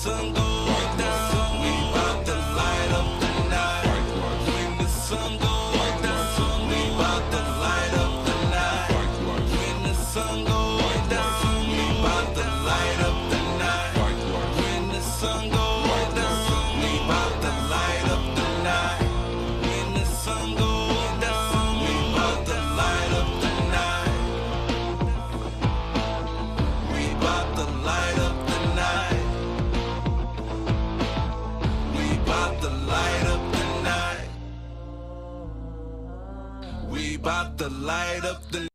sun goes down, we bout to light up the night. When the sun goes down, we bout to light up the night. When the sun goes down, we bout to light up the night. When the sun goes down, we bout to light up the night. When the sun goes down, we bout to light up the night. We bout to light up the night. We bout to light up the night. We bout to light up the night.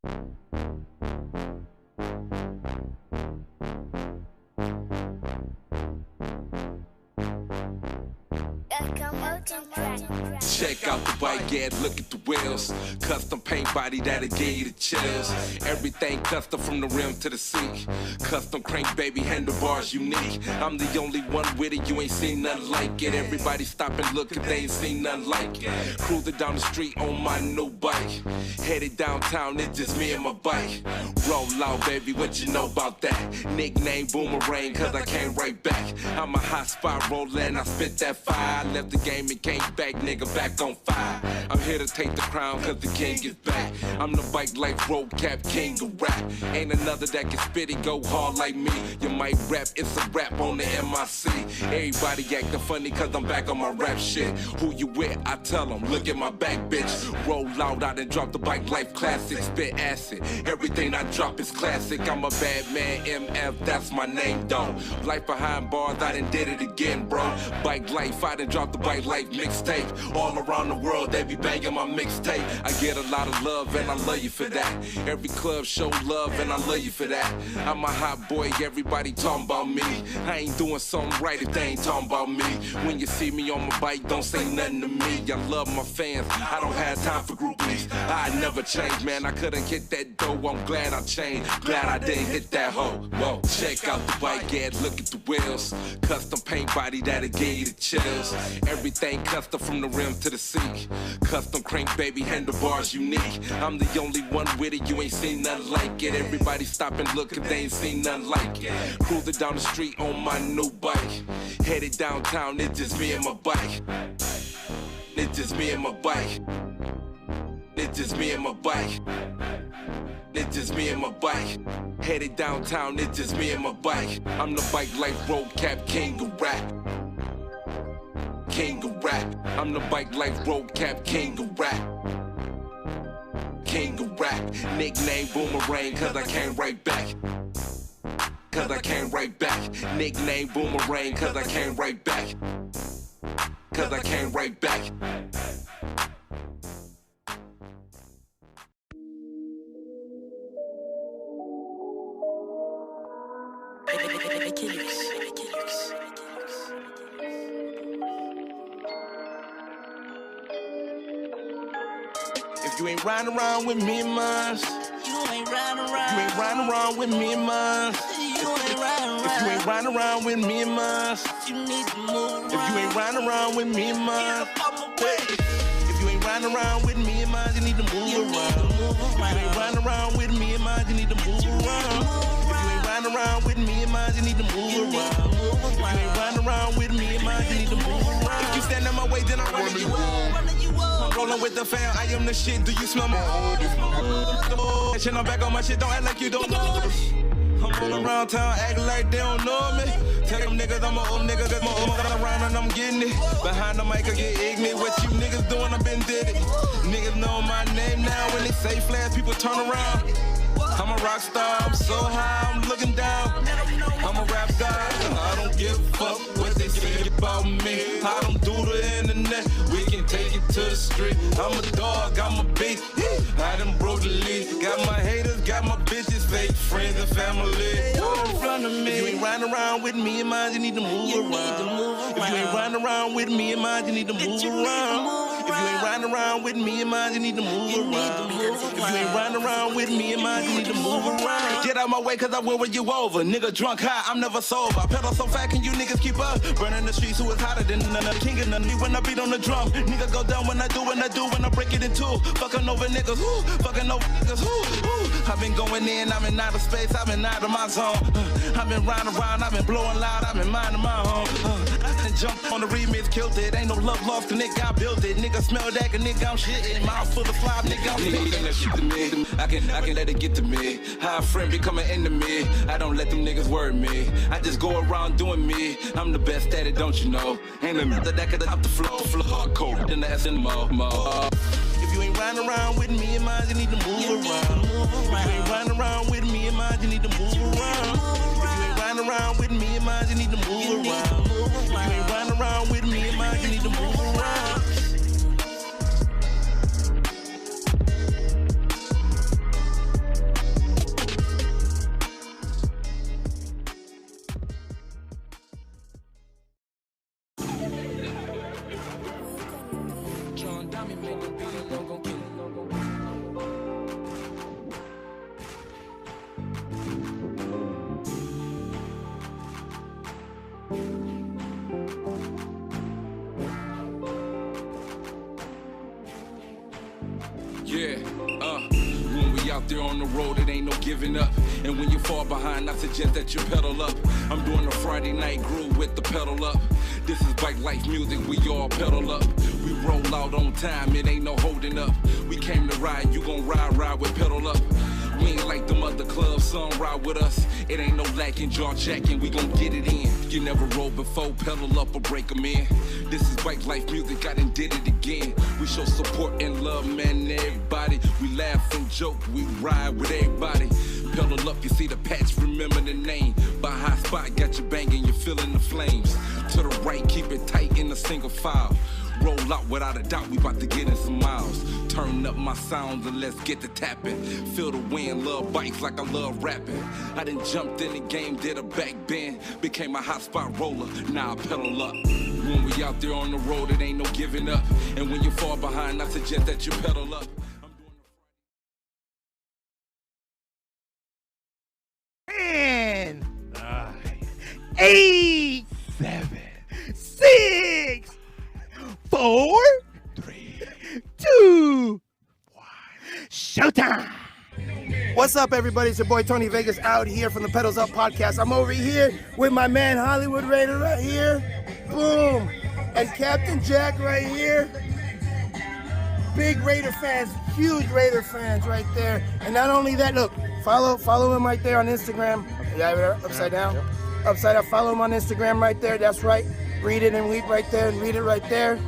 Check out the bike, yeah, look at the wheels. Custom paint body that'll give you the chills. Everything custom from the rim to the seat. Custom crank, baby, handlebars unique. I'm the only one with it, you ain't seen nothing like it. Everybody stop and look if they ain't seen nothing like it. Cruising down the street on my new bike. Headed downtown, it's just me and my bike. Roll out, baby, what you know about that? Nickname Boomerang, cause I came right back. I'm a hot spot roller and I spit that fire. I left the game and came back, nigga, back on fire. I'm here to take the crown cause the king is back. I'm the bike life road cap king of rap. Ain't another that can spit it, go hard like me. You might rap, it's a rap on the MIC. Everybody acting funny cause I'm back on my rap shit. Who you with? I tell them, look at my back, bitch. Roll out, I done drop the bike life classic. Spit acid, everything I drop is classic. I'm a bad man, MF, that's my name, though. Life behind bars, I done did it again, bro. Bike life, I done dropped the bike life mixtape. All around the world, they be banging my mixtape. I get a lot of love and I love you for that. Every club show love and I love you for that. I'm a hot boy, everybody talking about me. I ain't doing something right if they ain't talking about me. When you see me on my bike, don't say nothing to me. I love my fans, I don't have time for groupies. I never change, man, I couldn't hit that dough. I'm glad I changed, glad I didn't hit that hoe. Whoa, check out the bike, yeah, look at the wheels. Custom paint body that'll give you the chills. Everything custom from the rim to the seat. Custom crank, baby, handlebars unique. I'm the only one with it, you ain't seen nothing like it. Everybody stop and look if they ain't seen nothing like it. Cruising down the street on my new bike. Headed downtown, it's just me and my bike. It's just me and my bike. It's just me and my bike. It's just me and my bike. Headed downtown, it's just me and my bike. I'm the bike life road cap king of rap. King of rap. I'm the bike life road cap king of rap. King of rap. Nickname Boomerang cause I came right back. Cause I came right back. Nickname Boomerang cause I came right back. Cause I came right back. If you ain't riding around with me and mine, you ain't riding around. You ain't riding around with me and mine. You ain't riding around. If you ain't riding around with me and mine, you need to move around. If you ain't riding around with me and mine, if you ain't riding around with me and mine, you need to move around. If you ain't riding around with me and mine, you need to move around. If you ain't riding around with me and mine, you need to move around. If you ain't riding around with me and mine, you need to move around. If you stand in my way, then I'm running you up. Rolling with the fam, I am the shit. Do you smell my odor? Shit, I'm back on my shit. Don't act like you don't know me. I'm all around town, acting like they don't know me. Tell them niggas I'm an old nigga, cause my old got around and I'm getting it. Behind the mic, I get ignorant. What you niggas doing, I been did it. Niggas know my name now. When they say flash, people turn around. I'm a rock star, I'm so high, I'm looking down. I'm a rap guy, I don't give a fuck what they say about me. I don't do the internet, we can take it to the street. I'm a dog, I'm a beast, I done broke the lead. Got my haters, got my bitches, fake friends and family. In front of me. If you ain't riding around with me and mine, you need to move around. If you ain't riding around with me and mine, you need to move around. If you ain't riding around with me and mine, you need to move around. If you ain't riding around with me and mine, you need to move around. Get out my way cause I will win you over. Nigga drunk high, I'm never sober. I pedal so fast, can you niggas keep up? Burning the streets, who is hotter than the king and the me when I beat on the drum. Nigga go down when I do, when I break it in two. Fucking over niggas, fucking over niggas, I've been going in, I've been out of space, I've been out of my zone. I've been riding around, I've been blowing loud, I've been minding my own. I done jumped on the remix, killed it. Ain't no love lost, cause nigga, I built it. Nigga smell that, cause nigga, I'm shitting. Mouth full of slime, nigga, I'm shitting. I can let it get to me. How a friend become an enemy. I don't let them niggas worry me. I just go around doing me. I'm the best at it, don't you know? Ain't another that could top the floor, hardcore, then the S and mo. If you ain't riding around with me, mind you need to move around. If you ain't riding around with me, mind you need to move around. If you ain't riding around with me, mind you need to move around. If you ain't riding around with me, mind you need to move around. When we out there on the road, it ain't no giving up. And when you fall behind, I suggest that you pedal up. I'm doing a Friday night groove with the pedal up. This is bike life music, we all pedal up. We roll out on time, it ain't no holding up. We came to ride, you gon' ride with pedal up. We ain't like them other clubs, some ride with us. It ain't no lacking, jaw jacking, we gon' get it in. You never rode before, pedal up or break them in. This is bike life music, I done did it again. We show support and love, man, everybody. We laugh and joke, we ride with everybody. Pedal up, you see the patch, remember the name. By high spot, got you banging, you feeling the flames. To the right, keep it tight in a single file. Roll out without a doubt, we about to get in some miles. Turn up my sounds and let's get to tapping. Feel the wind, love bikes like I love rapping. I done jumped in the game, did a back bend. Became a hot spot roller, now I pedal up. When we out there on the road, it ain't no giving up. And when you fall behind, I suggest that you pedal up. Ten, 9, 8, 7, 6, 4, 3, 2, 1. Showtime! What's up, everybody? It's your boy Tony Vegas out here from the Pedals Up podcast. I'm over here with my man Hollywood Raider right here. Boom! And Captain Jack right here. Big Raider fans, huge Raider fans right there. And not only that, look, follow him right there on Instagram. Yeah, upside down. Upside down. Follow him on Instagram right there. That's right. Read it and weep right there and read it right there.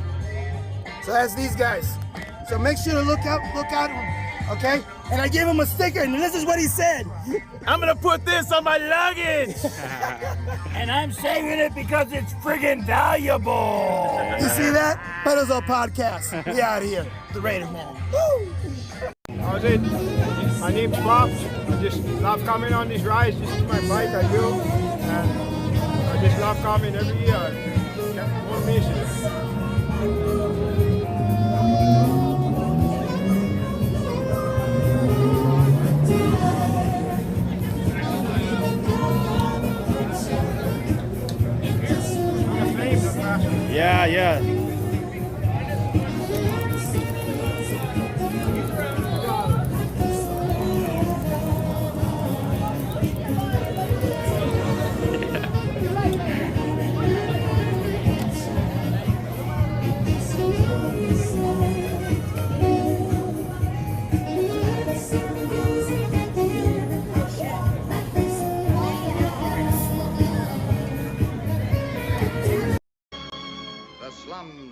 So that's these guys. So make sure to look out, okay? And I gave him a sticker, and this is what he said. I'm gonna put this on my luggage! And I'm saving it because it's friggin' valuable! You see that? Pedals Up podcast. We out here. The Raider Man. Woo! How's it? My name's Pops. I just love coming on these rides. This is my bike, I do. And I just love coming every year. Can't miss it. Yeah.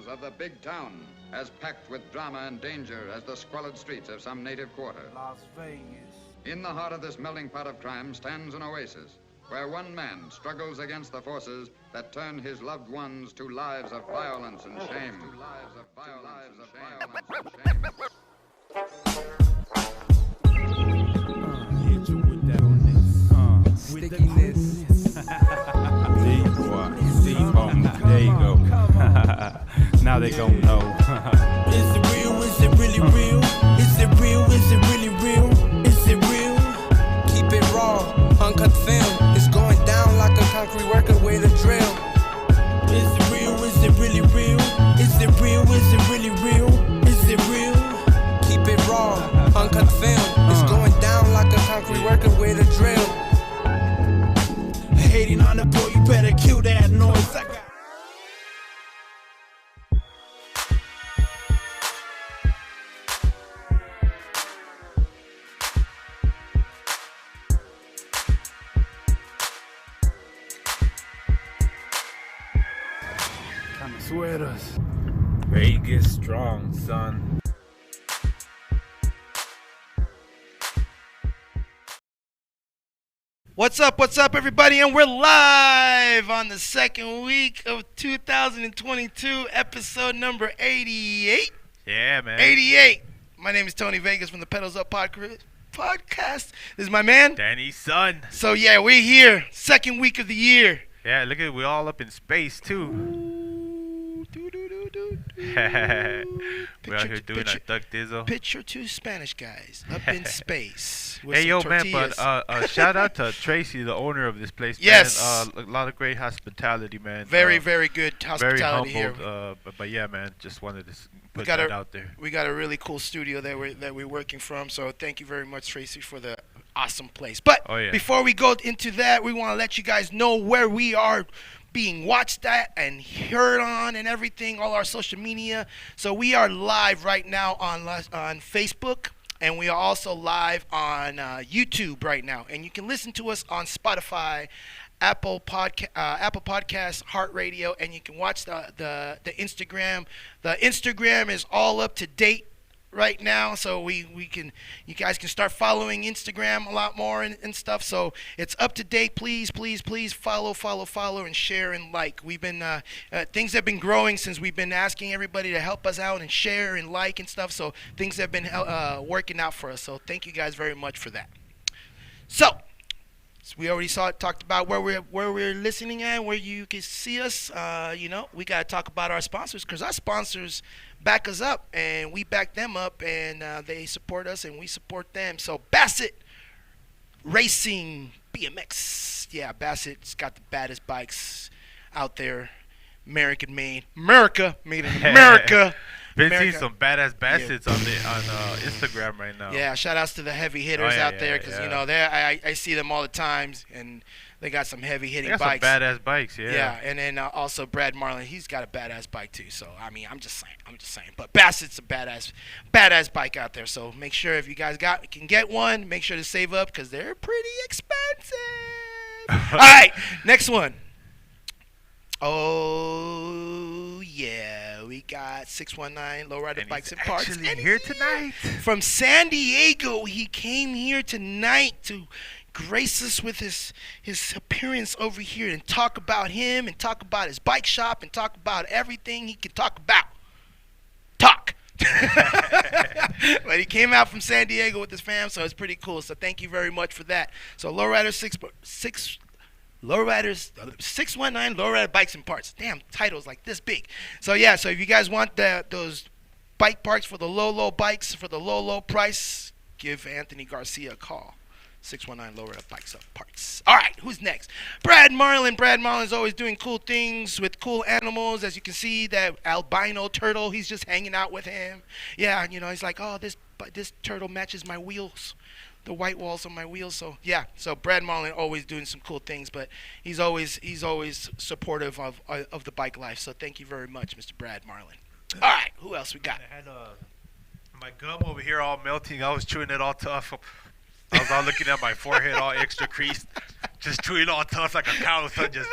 Of the big town, as packed with drama and danger as the squalid streets of some native quarter. Las Vegas. In the heart of this melting pot of crime stands an oasis, where one man struggles against the forces that turn his loved ones to lives of violence and shame. To lives of violence and shame. Hit you with that on this. Stickiness. There you go. Now they gon' know. Is it real? Is it really real? Is it real? Is it really real? Is it real? Keep it raw, uncut film. It's going down like a concrete worker with a drill. Is it real? Is it really real? Is it real? Is it really real? Is it real? Keep it raw, uncut film. It's going down like a Camisweras. Vegas strong, son. What's up, everybody? And we're live on the second week of 2022, episode number 88. Yeah, man. 88. My name is Tony Vegas from the Pedals Up podcast. This is my man, Danny's son. So, yeah, we're here. Second week of the year. Yeah, look at it. We're all up in space, too. We're out here doing our Duck Dizzle. Picture two Spanish guys up in space. With Hey, some yo, tortillas. man, but shout out to Tracy, the owner of this place. Yes. Man. A lot of great hospitality, man. Very good hospitality very here. humbled, but yeah, man, just wanted to put got that out there. We got a really cool studio that we're working from, so thank you very much, Tracy, for the awesome place. But before we go into that, we want to let you guys know where we are being watched at and heard on and everything, all our social media. So we are live right now on Facebook, and we are also live on YouTube right now. And you can listen to us on Spotify, Apple Podcasts, Heart Radio, and you can watch the Instagram. The Instagram is all up to date right now, so you guys can start following Instagram a lot more and stuff. So it's up to date. Please follow and share and like. We've been things have been growing since we've been asking everybody to help us out and share and like and stuff. So things have been working out for us. So thank you guys very much for that. So we already talked about where we're listening at, where you can see us. We got to talk about our sponsors, because our sponsors back us up and we back them up, and they support us and we support them. So Bassett Racing BMX. Yeah, Bassett's got the baddest bikes out there. America made in America. Been seeing some badass Bassets on Instagram right now. Yeah, shout outs to the heavy hitters out there, because I see them all the times, and they got some heavy hitting bikes. Some badass bikes, yeah. Yeah, and then also Brad Marlin, he's got a badass bike too. So I mean, I'm just saying. But Bassett's a badass bike out there. So make sure if you guys can get one, make sure to save up, because they're pretty expensive. All right, next one. Oh, yeah, we got 619 Lowriders Bikes and Parts. And he's here tonight. From San Diego, he came here tonight to grace us with his appearance over here and talk about him and talk about his bike shop and talk about everything he can talk about. Talk. But he came out from San Diego with his fam, so it's pretty cool. So thank you very much for that. So Lowriders 619 Lowrider Bikes and Parts. Damn, titles like this big. So yeah, so if you guys want those bike parts for the low bikes for the low price, give Anthony Garcia a call. 619 Lowrider Bikes and Parts. All right, who's next? Brad Marlin. Brad Marlin's always doing cool things with cool animals. As you can see, that albino turtle, he's just hanging out with him. Yeah, he's like, oh, this turtle matches my wheels. The white walls on my wheels. So yeah, so Brad Marlin always doing some cool things, but he's always supportive of the bike life. So thank you very much, Mr. Brad Marlin. All right, who else we got? I had my gum over here all melting. I was chewing it all tough. I was all looking at my forehead all extra creased, just chewing all tough like a cow. So just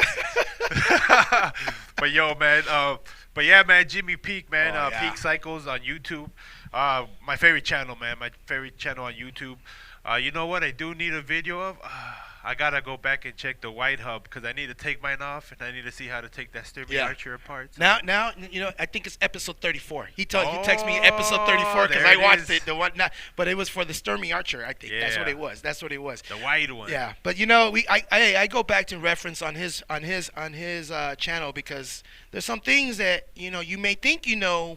but yo, man, Jimmy Peak, man, Peak Cycles on YouTube. My favorite channel, man. My favorite channel on YouTube. You know what I do need a video of? I gotta go back and check the white hub, because I need to take mine off and I need to see how to take that Sturmy Archer apart. So. Now, I think it's episode 34. He texted me episode 34 because I watched it. But it was for the Sturmy Archer. I think that's what it was. The white one. Yeah, but I go back to reference on his channel, because there's some things that you may think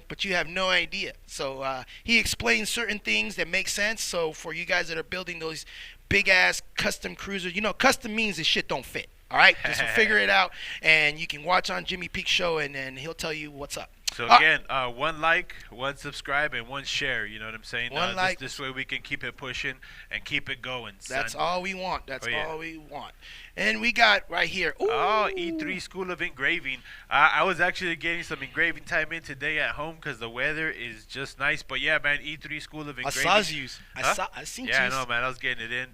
but you have no idea. So he explains certain things that make sense. So for you guys that are building those big ass custom cruisers, custom means this shit don't fit. All right, just figure it out, and you can watch on Jimmy Peak's show, and then he'll tell you what's up. So again, one like, one subscribe, and one share. You know what I'm saying? One like. This way we can keep it pushing and keep it going. Son. That's all we want. All we want. And we got right here. Ooh. Oh, E3 School of Engraving. I was actually getting some engraving time in today at home because the weather is just nice. But yeah, man, E3 School of Engraving. I saw you. I seen you. Yeah, I know, man. I was getting it in.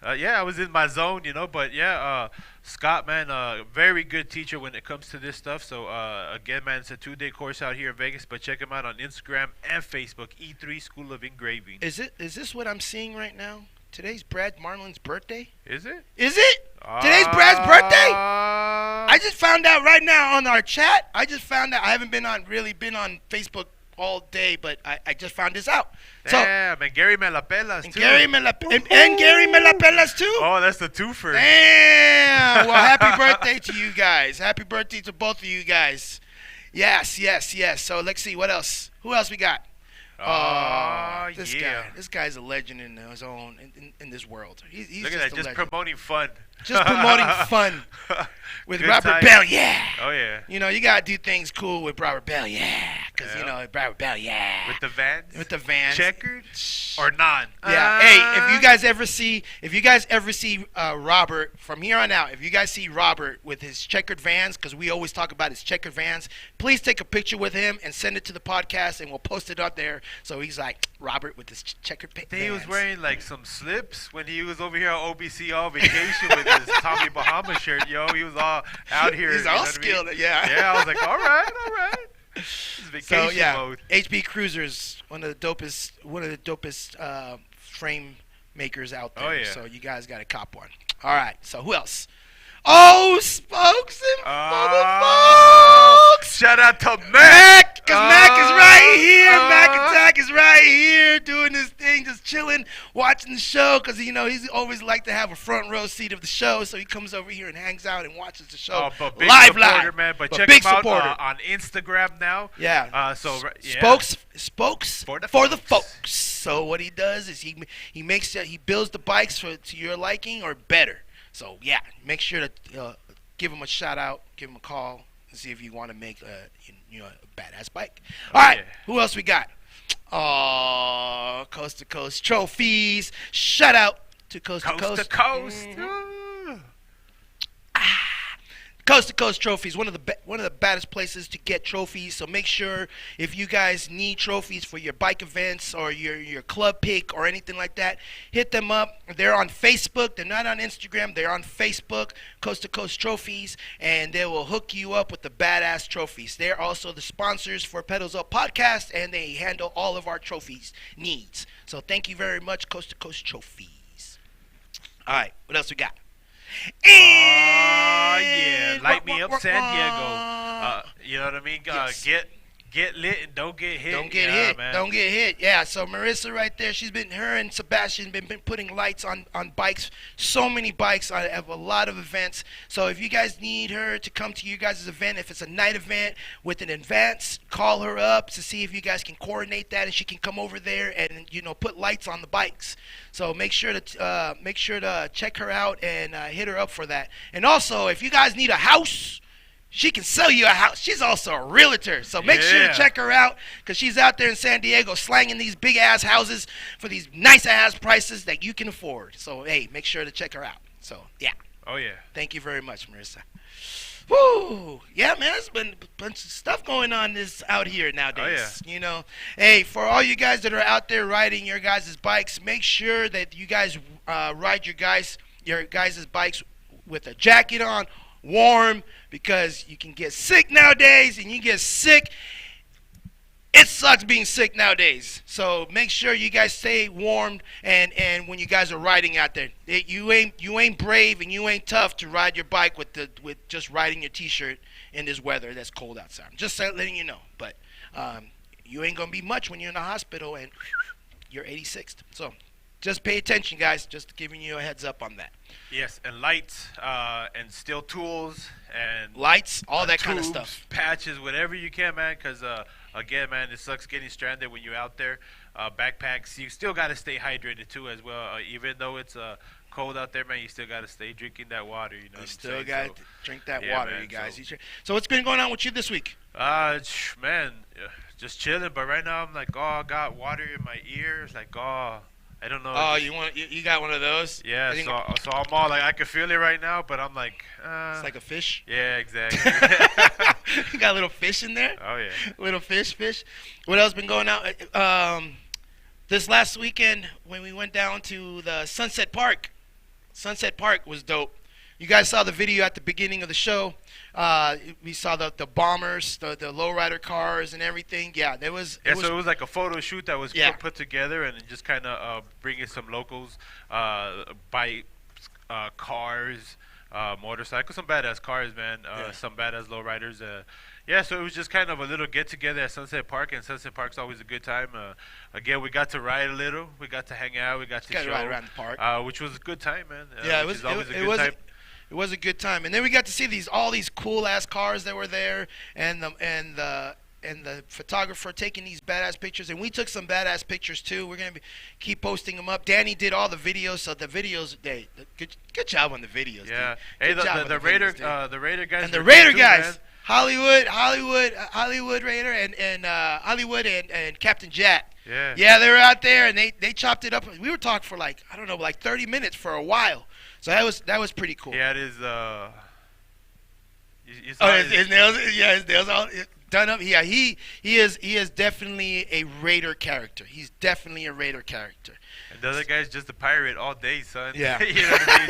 Yeah, I was in my zone, But yeah, Scott, man, very good teacher when it comes to this stuff. So again, man, it's a 2-day course out here in Vegas. But check him out on Instagram and Facebook. E3 School of Engraving. Is this what I'm seeing right now? Today's Brad Marlin's birthday? Is it? Is it? Today's Brad's birthday? I just found out right now on our chat. I just found out. I haven't been on Facebook all day, but I just found this out. So, yeah, man, Gary Melapelas too. And Gary Melapelas too. Oh, that's the twofer. Damn. Well, happy birthday to you guys. Happy birthday to both of you guys. Yes. So let's see what else. Who else we got? This guy's a legend in his own in this world. He's Look at that, just promoting fun. Just promoting fun with Good Robert time. Bell, yeah. Oh yeah. You gotta do things cool with Robert Bell, yeah. Because Robert Bell, yeah. With the Vans. With the Vans. Checkered or non? Yeah. Hey, if you guys ever see Robert from here on out, if you guys see Robert with his checkered Vans, because we always talk about his checkered Vans, please take a picture with him and send it to the podcast, and we'll post it up there. So he's like Robert with his checkered Vans. He was wearing like some slips when he was over here on OBC all vacation with his Tommy Bahama shirt. Yo, he was all out here. He's all skilled, yeah. Yeah, I was like, all right. This is vacation mode. HB Cruiser's one of the dopest frame makers out there. Oh, yeah. So you guys got to cop one. All right. So who else? Oh, Spokes and Folks! Shout out to Mac! Because Mac is right here. Mac Attack is right here doing this thing, just chilling, watching the show. Because, he's always liked to have a front row seat of the show. So he comes over here and hangs out and watches the show but big live. Man. But check him out on Instagram now. Yeah. Yeah. Spokes for the folks. So what he does is he builds the bikes to your liking or better. So, yeah, make sure to give him a shout-out, give him a call, and see if you want to make a badass bike. All right, who else we got? Oh, Coast to Coast Trophies. Shout-out to Coast to Coast. Coast to Coast. Coast to Coast Trophies, one of the baddest places to get trophies. So make sure if you guys need trophies for your bike events or your club pick or anything like that, hit them up. They're on Facebook. They're not on Instagram. They're on Facebook, Coast to Coast Trophies, and they will hook you up with the badass trophies. They're also the sponsors for Pedals Up Podcast, and they handle all of our trophies needs. So thank you very much, Coast to Coast Trophies. All right, what else we got? Yeah, light me up, San Diego. You know what I mean? Yes. Get lit and don't get hit. Don't get hit. Man. Don't get hit. Yeah. So Marissa right there, her and Sebastian been putting lights on bikes. So many bikes. I have a lot of events. So if you guys need her to come to you guys' event, if it's a night event with an advance, call her up to see if you guys can coordinate that, and she can come over there and put lights on the bikes. So make sure to check her out and hit her up for that. And also, if you guys need a house, she can sell you a house. She's also a realtor. So make sure to check her out, because she's out there in San Diego slanging these big-ass houses for these nice-ass prices that you can afford. So, hey, make sure to check her out. So, yeah. Oh, yeah. Thank you very much, Marissa. Woo! Yeah, man, there's been a bunch of stuff going on out here nowadays. Oh, yeah. Hey, for all you guys that are out there riding your guys' bikes, make sure that you guys ride your guys' bikes with a jacket on, warm, because you can get sick nowadays, and you get sick. It sucks being sick nowadays. So make sure you guys stay warm, and when you guys are riding out there, you ain't brave and you ain't tough to ride your bike with just riding your t-shirt in this weather that's cold outside. I'm just letting you know. But you ain't gonna be much when you're in the hospital and you're 86th. So just pay attention, guys. Just giving you a heads up on that. Yes, and lights, and steel tools, and lights, all that kind of tubes, stuff. Patches, whatever you can, man. Because again, man, it sucks getting stranded when you're out there. Backpacks, you still got to stay hydrated too, as well. Even though it's cold out there, man, you still got to stay drinking that water. You know, you still got to drink that water, man, you guys. So what's been going on with you this week? Man, just chilling. But right now, I'm like, I got water in my ears. Like, I don't know. Oh, you got one of those? Yeah, so I'm all like, I can feel it right now, but I'm like, it's like a fish? Yeah, exactly. You got a little fish in there? Oh, yeah. Little fish. What else been going on? This last weekend, when we went down to the Sunset Park, Sunset Park was dope. You guys saw the video at the beginning of the show. We saw the bombers, the lowrider cars, and everything. Yeah, so it was like a photo shoot that was put together, and just kind of bringing some locals, bikes, cars, motorcycles, some badass cars, man. Some badass lowriders. So it was just kind of a little get together at Sunset Park, and Sunset Park's always a good time. Again, we got to ride a little, we got to hang out, we got to show, ride around the park, which was a good time, man. It was always a good time. It was a good time, and then we got to see all these cool ass cars that were there, and the photographer taking these badass pictures, and we took some badass pictures too. We're gonna keep posting them up. Danny did all the videos, so the videos, good job on the videos. Yeah, dude. Hey, the Raider guys, and the Raider guys, man. Hollywood Raider, and Hollywood and Captain Jack. Yeah, they were out there, and they chopped it up. We were talking for like 30 minutes for a while. So that was pretty cool. Yeah, it is. His nails. Yeah, his nails all done up. Yeah, he is definitely a Raider character. He's definitely a Raider character. And the other guy's just a pirate all day, son. Yeah. You know what I mean?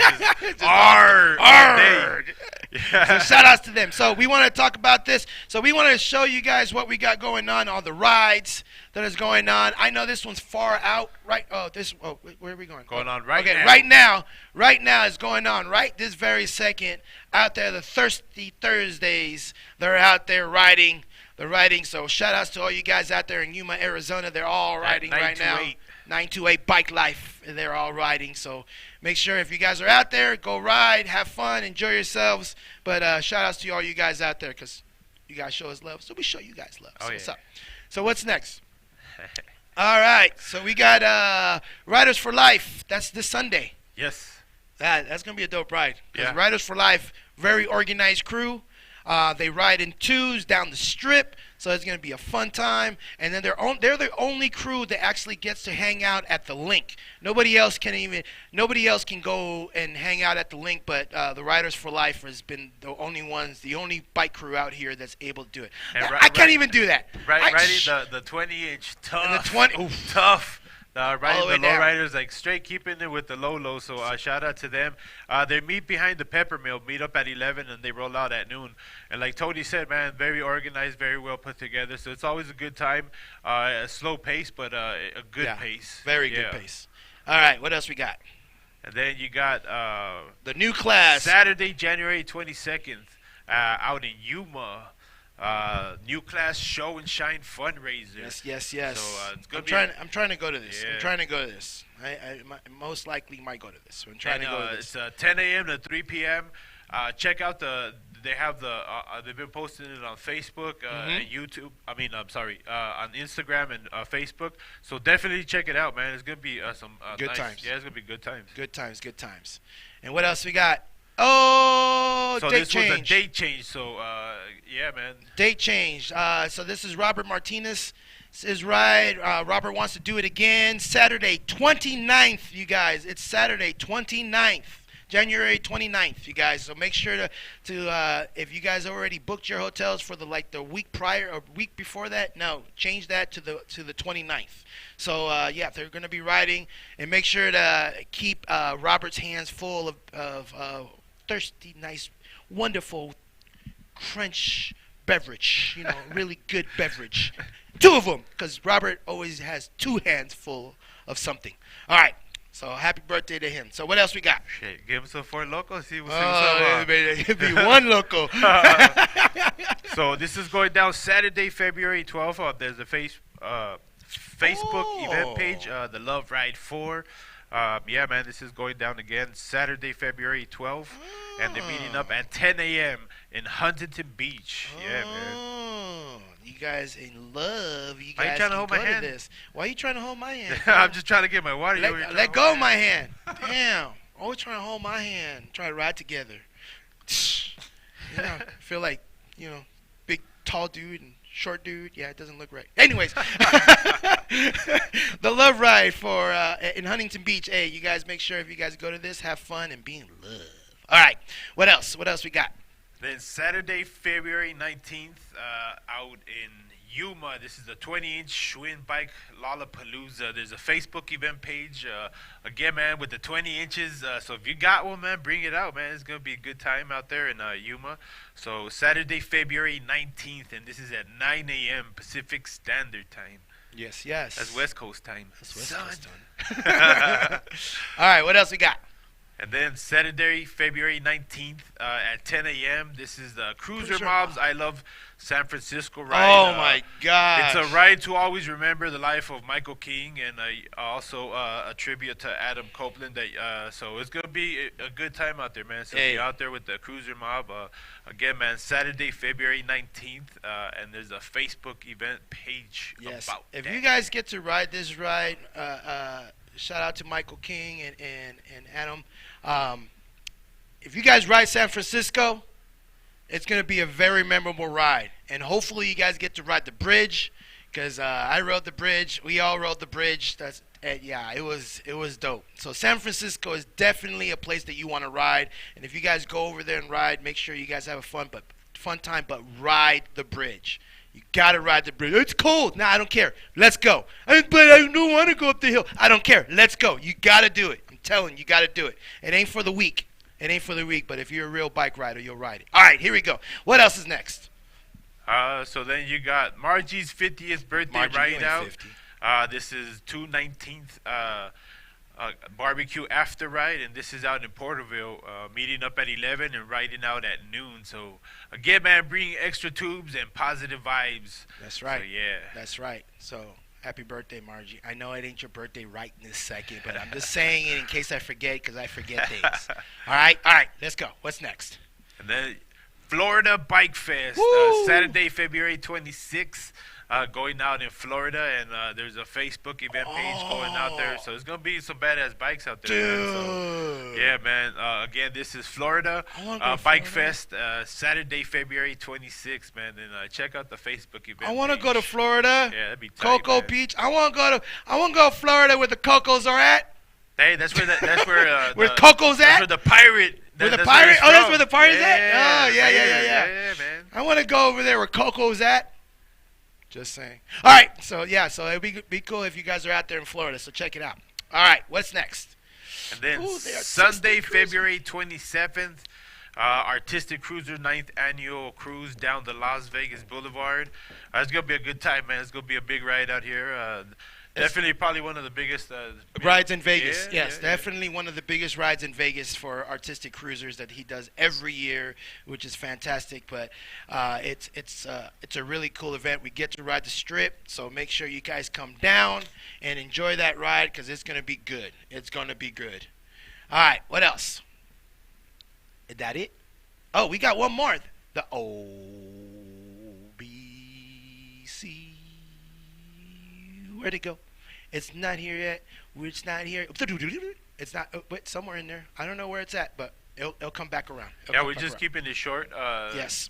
Just arr. Yeah. So shout outs to them. So we want to talk about this. So we want to show you guys what we got going on, all the rides that is going on. I know this one's far out, right? Where are we going? Going on right now. Right now is going on right this very second. Out there, the Thirsty Thursdays, they're out there riding. They're riding. So shout outs to all you guys out there in Yuma, Arizona. They're all riding right now. 928 Bike Life. They're all riding. So make sure if you guys are out there, go ride, have fun, enjoy yourselves. But shout outs to all you guys out there, because you guys show us love, so we show you guys love. So what's up? So what's next? All right. So we got Riders for Life. That's this Sunday. Yes. That's going to be a dope ride. Yeah. Riders for Life, very organized crew. They ride in twos down the strip, so it's going to be a fun time. And then they're the only crew that actually gets to hang out at the link. Nobody else can go and hang out at the link, but the Riders for Life has been the only bike crew out here that's able to do it. I can't even do that. Riding the 20-inch tough. Riding the lowriders, like straight keeping it with the low. So shout out to them. They meet behind the Pepper Mill, meet up at 11, and they roll out at noon. And like Tony said, man, very organized, very well put together. So it's always a good time. A slow pace, but a good pace. Very good pace. All right, what else we got? And then you got the new class. Saturday, January 22nd, out in Yuma. New class show and shine fundraiser. Yes. So it's gonna I'm trying to go to this. I most likely might go to this. So I'm trying to go to this. It's 10 a.m. to 3 p.m. Check out they've been posting it on Facebook, YouTube. On Instagram and Facebook. So definitely check it out, man. It's gonna be some good times. Yeah, it's gonna be good times. Good times. And what else we got? Oh, so date change. Was a date change. So, yeah, man. Date change. So this is Robert Martinez. His ride. Robert wants to do it again. Saturday, 29th, you guys. It's Saturday, 29th. January 29th, you guys. So make sure to if you guys already booked your hotels for the week prior or week before that, no, change that to the 29th. So they're going to be riding, and make sure to keep Robert's hands full of thirsty, nice, wonderful French beverage. Really good beverage. 2 of them, because Robert always has 2 hands full of something. All right. So happy birthday to him. So what else we got? Shit, give him some 4 Loko. See what's up. It'll be 1 Loko. So this is going down Saturday, February 12th. There's a Facebook event page, the Love Ride 4. Man, this is going down again Saturday, February 12th. And they're meeting up at 10 a.m. in Huntington Beach. Yeah, man. You guys in love. You guys Why you trying to hold my hand? This. Why are you trying to hold my hand? I'm just trying to get my water. Let go of my hand. Damn. Always trying to hold my hand. Try to ride together. I feel like, big, tall dude and short dude. Yeah, it doesn't look right. Anyways. The Love Ride for in Huntington Beach. Hey, you guys make sure if you guys go to this, have fun and be in love. All right. What else? What else we got? Then Saturday, February 19th, out in Yuma. This is the 20-inch Schwinn bike Lollapalooza. There's a Facebook event page. Again, man, with the 20 inches. So if you got one, man, bring it out, man. It's going to be a good time out there in Yuma. So Saturday, February 19th, and this is at 9 a.m. Pacific Standard Time. Yes. That's West Coast time. That's West Coast time. All right, what else we got? And then Saturday, February 19th at 10 a.m. This is the Cruiser Mobs I Love San Francisco ride. Oh, my God. It's a ride to always remember the life of Michael King, and also a tribute to Adam Copeland. So it's going to be a good time out there, man. So be out there with the Cruiser Mob. Again, man, Saturday, February 19th, and there's a Facebook event page about if that. you guys get to ride this ride, shout out to Michael King and Adam. If you guys ride San Francisco, it's going to be a very memorable ride. And hopefully you guys get to ride the bridge, because I rode the bridge. We all rode the bridge. It was dope. So San Francisco is definitely a place that you want to ride. And if you guys go over there and ride, make sure you guys have a fun time, but ride the bridge. You got to ride the bridge. It's cold. Nah, I don't care. Let's go. But I don't want to go up the hill. I don't care. Let's go. You got to do it. I'm telling you, you got to do it. It ain't for the weak. But if you're a real bike rider, you'll ride it. All right, here we go. What else is next? So then you got Margie's 50th birthday ride out. This is 2/19th barbecue after ride, and this is out in Porterville, meeting up at 11 and riding out at noon. So again, man, bring extra tubes and positive vibes. That's right. So, yeah. That's right. So happy birthday, Margie. I know it ain't your birthday right in this second, but I'm just saying it in case I forget, because I forget things. All right, let's go. What's next? And then Florida Bike Fest, Saturday, February 26th. Going out in Florida, and there's a Facebook event page going out there, so there's gonna be some badass bikes out there. Dude. Man. So, yeah, man. Again, this is Florida Bike Fest, Saturday, February 26th, man. And check out the Facebook event. I want to go to Florida. Yeah, that'd be tight, Cocoa man. Beach. I want to go to Florida where the Cocos are at. Hey, that's where where Coco's at. That's where the pirate. Where the pirate? Oh, that's where the pirate's at. Yeah, Oh, yeah, man. I want to go over there where Coco's at. Just saying. All right, so it'd be cool if you guys are out there in Florida, so check it out. All right, what's next? And then Sunday, February 27th, Artistic Cruiser 9th Annual Cruise down the Las Vegas Boulevard. It's going to be a good time, man. It's going to be a big ride out here. Definitely probably one of the biggest rides in Vegas. Yeah, yes, definitely one of the biggest rides in Vegas for Artistic Cruisers that he does every year, which is fantastic. But it's a really cool event. We get to ride the strip, so make sure you guys come down and enjoy that ride, because it's going to be good. It's going to be good. All right, what else? Is that it? Oh, we got one more. The OBC. Where'd it go? It's not here yet. It's not here. It's not. Wait, somewhere in there. I don't know where it's at, but it'll come back around. We're just keeping it short. Yes.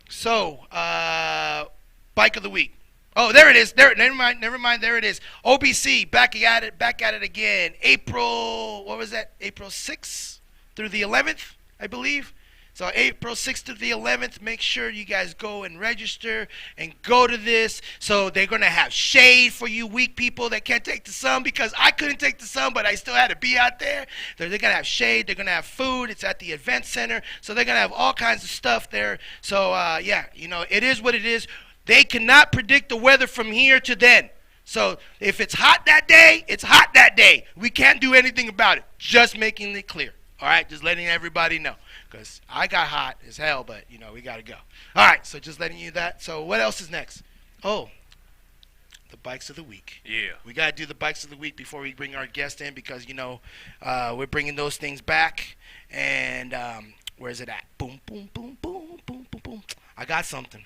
So, bike of the week. Oh, there it is. Never mind. There it is. OBC back at it again. April. What was that? April 6th through the 11th, I believe. So April 6th to the 11th, make sure you guys go and register and go to this. So they're going to have shade for you weak people that can't take the sun, because I couldn't take the sun, but I still had to be out there. They're going to have shade. They're going to have food. It's at the event center. So they're going to have all kinds of stuff there. So, it is what it is. They cannot predict the weather from here to then. So if it's hot that day, it's hot that day. We can't do anything about it. Just making it clear. All right, just letting everybody know, because I got hot as hell, but, we got to go. All right, so just letting you that. So what else is next? Oh, the bikes of the week. Yeah. We got to do the bikes of the week before we bring our guest in, because, we're bringing those things back. And where's it at? Boom, boom, boom, boom, boom, boom, boom. I got something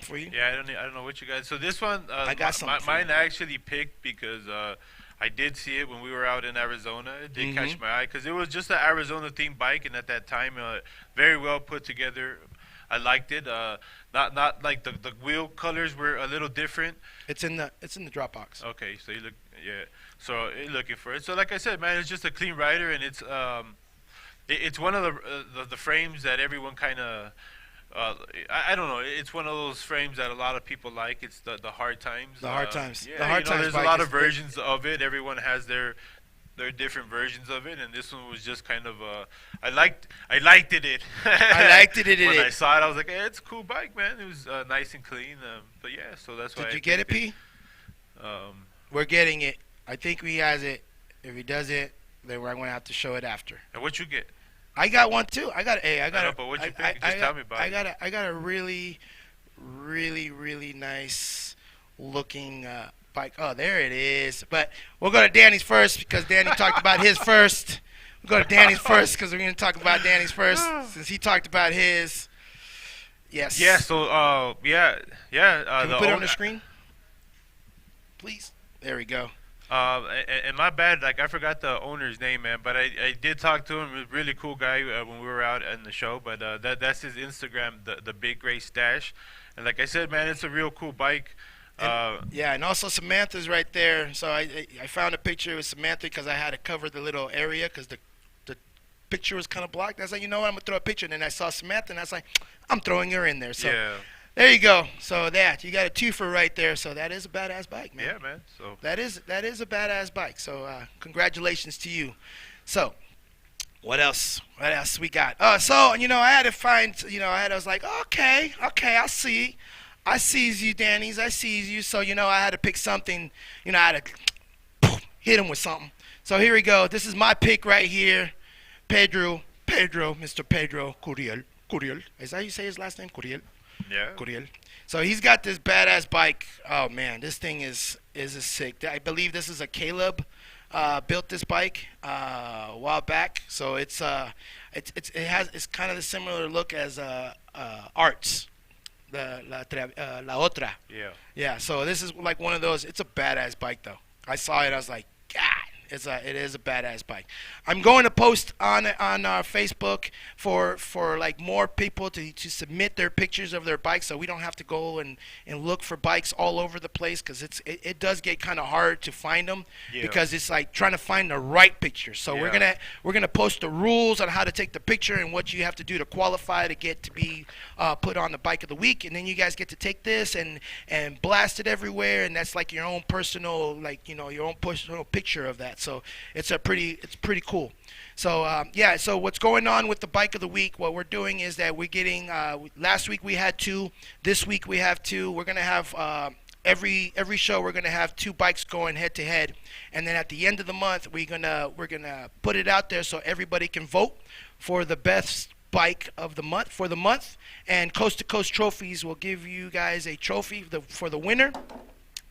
for you. Yeah, I don't know what you guys. So this one, I got something. Mine I actually picked because I did see it when we were out in Arizona. It did catch my eye because it was just an Arizona-themed bike, and at that time, very well put together. I liked it. Not like the wheel colors were a little different. It's in the Dropbox. Okay, so so you're looking for it. So like I said, man, it's just a clean rider, and it's one of the frames that everyone kind of I don't know. It's one of those frames that a lot of people like. It's the hard times. The hard times. Yeah, The hard times there's a bike lot is of versions of it. Everyone has their different versions of it, and this one was just kind of I liked it. I liked it. When I saw it, I was like, hey, it's a cool bike, man. It was nice and clean. But yeah, so that's why. Did you get it, P? We're getting it. I think he has it. If he doesn't, then we're going to have to show it after. And what you get? I got one too. I got but what you pick? Just tell me about it. I got a really, really, really nice looking bike. Oh, there it is. But we'll go to Danny's first because Danny talked about his first. We'll go to Danny's first because we're going to talk about Danny's first since he talked about his. Yes. Yeah. So yeah. Can we put it on the screen, please? There we go. And my bad, like I forgot the owner's name, man. But I did talk to him. He was a really cool guy when we were out in the show. But that's his Instagram, the Big Gray Stash. And like I said, man, it's a real cool bike. Yeah, and also Samantha's right there. So I found a picture with Samantha because I had to cover the little area because the picture was kind of blocked. I was like, you know what, I'm going to throw a picture. And then I saw Samantha, and I was like, I'm throwing her in there. So yeah. There you go. So you got a twofer right there. So that is a badass bike, man. Yeah, man. So that is a badass bike. So congratulations to you. So what else? What else we got? So I had to find. I was like, okay, I see. I sees you, Danny's. I sees you. So I had to pick something. I had to hit him with something. So here we go. This is my pick right here. Pedro, Mr. Pedro Curiel. Is that how you say his last name? Curiel. Yeah. Curiel. So he's got this badass bike. Oh man, this thing is a sick. I believe this is a Caleb built this bike a while back. So it's kind of the similar look as Arts, la otra. Yeah. Yeah. So this is like one of those. It's a badass bike though. I saw it. I was like, God. It is a badass bike. I'm going to post on our Facebook for like more people to submit their pictures of their bikes, so we don't have to go and look for bikes all over the place because it does get kind of hard to find them because it's like trying to find the right picture. So we're gonna post the rules on how to take the picture and what you have to do to qualify to get to be put on the bike of the week, and then you guys get to take this and blast it everywhere, and that's like your own personal your own personal picture of that. So it's pretty cool. So so what's going on with the bike of the week? What we're doing is that we're getting last week we had 2, this week we have 2. We're gonna have every show we're gonna have 2 bikes going head to head, and then at the end of the month we're gonna put it out there so everybody can vote for the best bike of the month for the month, and Coast to Coast Trophies will give you guys a trophy for the winner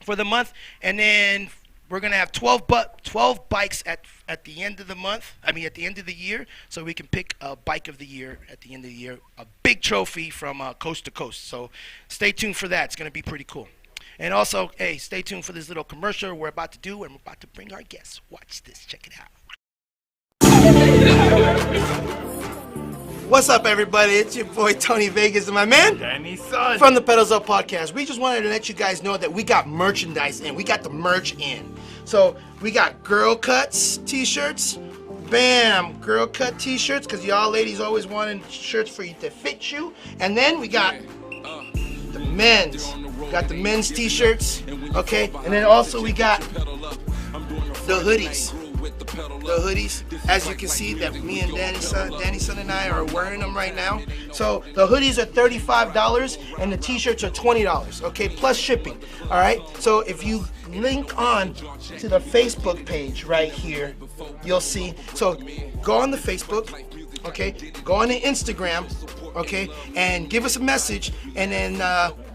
for the month, and then we're going to have 12 bikes at the end of the month. I mean, at the end of the year, so we can pick a bike of the year at the end of the year, a big trophy from Coast to Coast. So stay tuned for that. It's going to be pretty cool. And also, hey, stay tuned for this little commercial we're about to do, and we're about to bring our guests. Watch this. Check it out. What's up, everybody? It's your boy Tony Vegas and my man Danny's son from the Pedals Up Podcast. We just wanted to let you guys know that we got merchandise in. We got the merch in. So we got girl cuts t-shirts. Bam, girl cut t-shirts, because y'all ladies always wanted shirts for you to fit you. And then we got the men's. Got the men's t-shirts, okay? And then also we got the hoodies. The hoodies, as you can see, that me and Danny's son and I are wearing them right now. So the hoodies are $35 and the t-shirts are $20, okay, plus shipping. All right, so if you link on to the Facebook page right here, you'll see. So go on the Facebook, okay, go on the Instagram, okay, and give us a message, and then